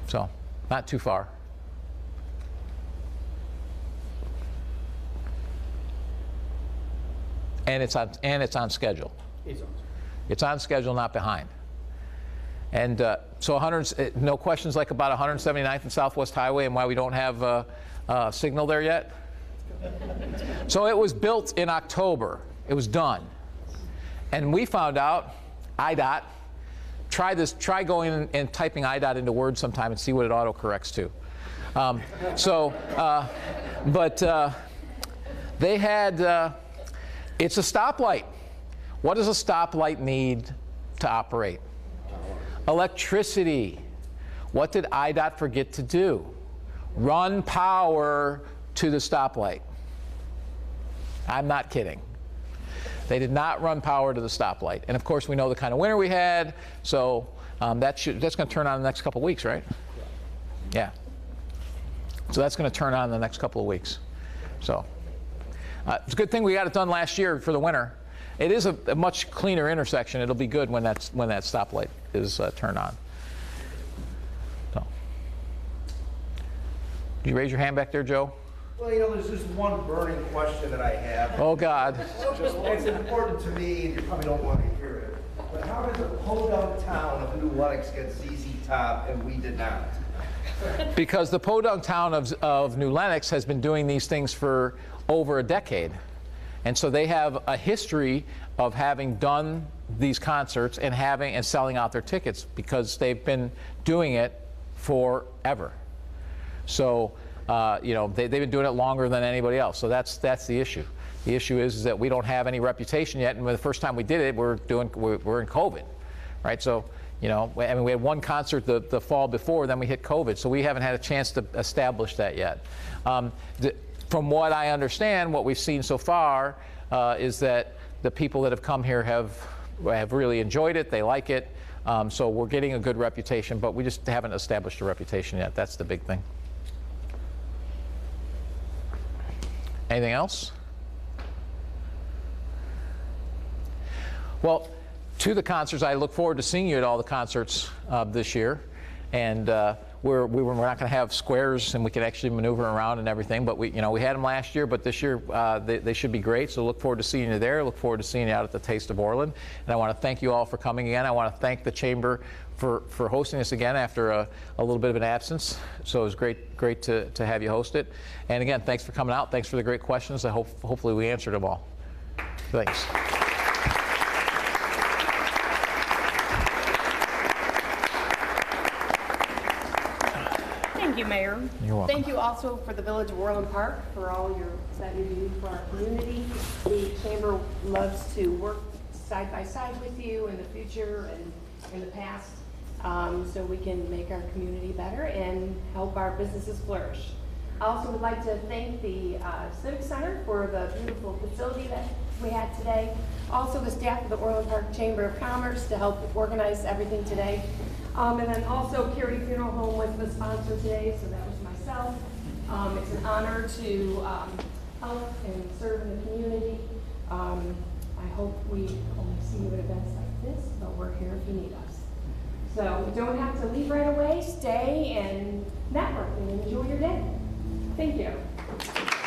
So not too far. And it's on schedule. It's on schedule, not behind. And so no questions like about 179th and Southwest Highway and why we don't have a signal there yet? So it was built in October. It was done. And we found out, IDOT, try going and typing IDOT into Word sometime and see what it autocorrects to. They had, it's a stoplight. What does a stoplight need to operate? Electricity. What did IDOT forget to do? Run power to the stoplight. I'm not kidding. They did not run power to the stoplight. And of course, we know the kind of winter we had, so that's going to turn on in the next couple of weeks, right? Yeah. So that's going to turn on in the next couple of weeks. So it's a good thing we got it done last year for the winter. It is a much cleaner intersection. It'll be good when that stoplight is turned on. So, did you raise your hand back there, Joe? Well, there's just one burning question that I have. Oh, God. It's important to me, and you probably don't want to hear it. But how did the podunk town of New Lenox get ZZ Top and we did not? Because the podunk town of New Lenox has been doing these things for over a decade. And so they have a history of having done these concerts and selling out their tickets because they've been doing it forever. So, they've been doing it longer than anybody else. So that's the issue. The issue is that we don't have any reputation yet. And the first time we did it, we're in COVID, right? So, we had one concert the fall before, then we hit COVID. So we haven't had a chance to establish that yet. From what I understand, what we've seen so far is that the people that have come here have really enjoyed it. They like it. So we're getting a good reputation, but we just haven't established a reputation yet. That's the big thing. Anything else? Well, to the concerts, I look forward to seeing you at all the concerts this year. And we're not going to have squares, and we can actually maneuver around and everything. But we had them last year, but this year they should be great. So look forward to seeing you there. Look forward to seeing you out at the Taste of Orland. And I want to thank you all for coming again. I want to thank the Chamber for hosting us again after a little bit of an absence. So it was great to have you host it. And again, thanks for coming out. Thanks for the great questions. Hopefully we answered them all. Thanks. Thank you, Mayor. You're welcome. Thank you also for the Village of Orland Park for all that you do for our community. The Chamber loves to work side by side with you in the future and in the past so we can make our community better and help our businesses flourish. I also would like to thank the Civic Center for the beautiful facility that we had today. Also the staff of the Orland Park Chamber of Commerce to help organize everything today. And then also Carey Funeral Home was the sponsor today, so that was myself. It's an honor to help and serve in the community. I hope we only see you at events like this, but we're here if you need us. So you don't have to leave right away. Stay and network and enjoy your day. Thank you.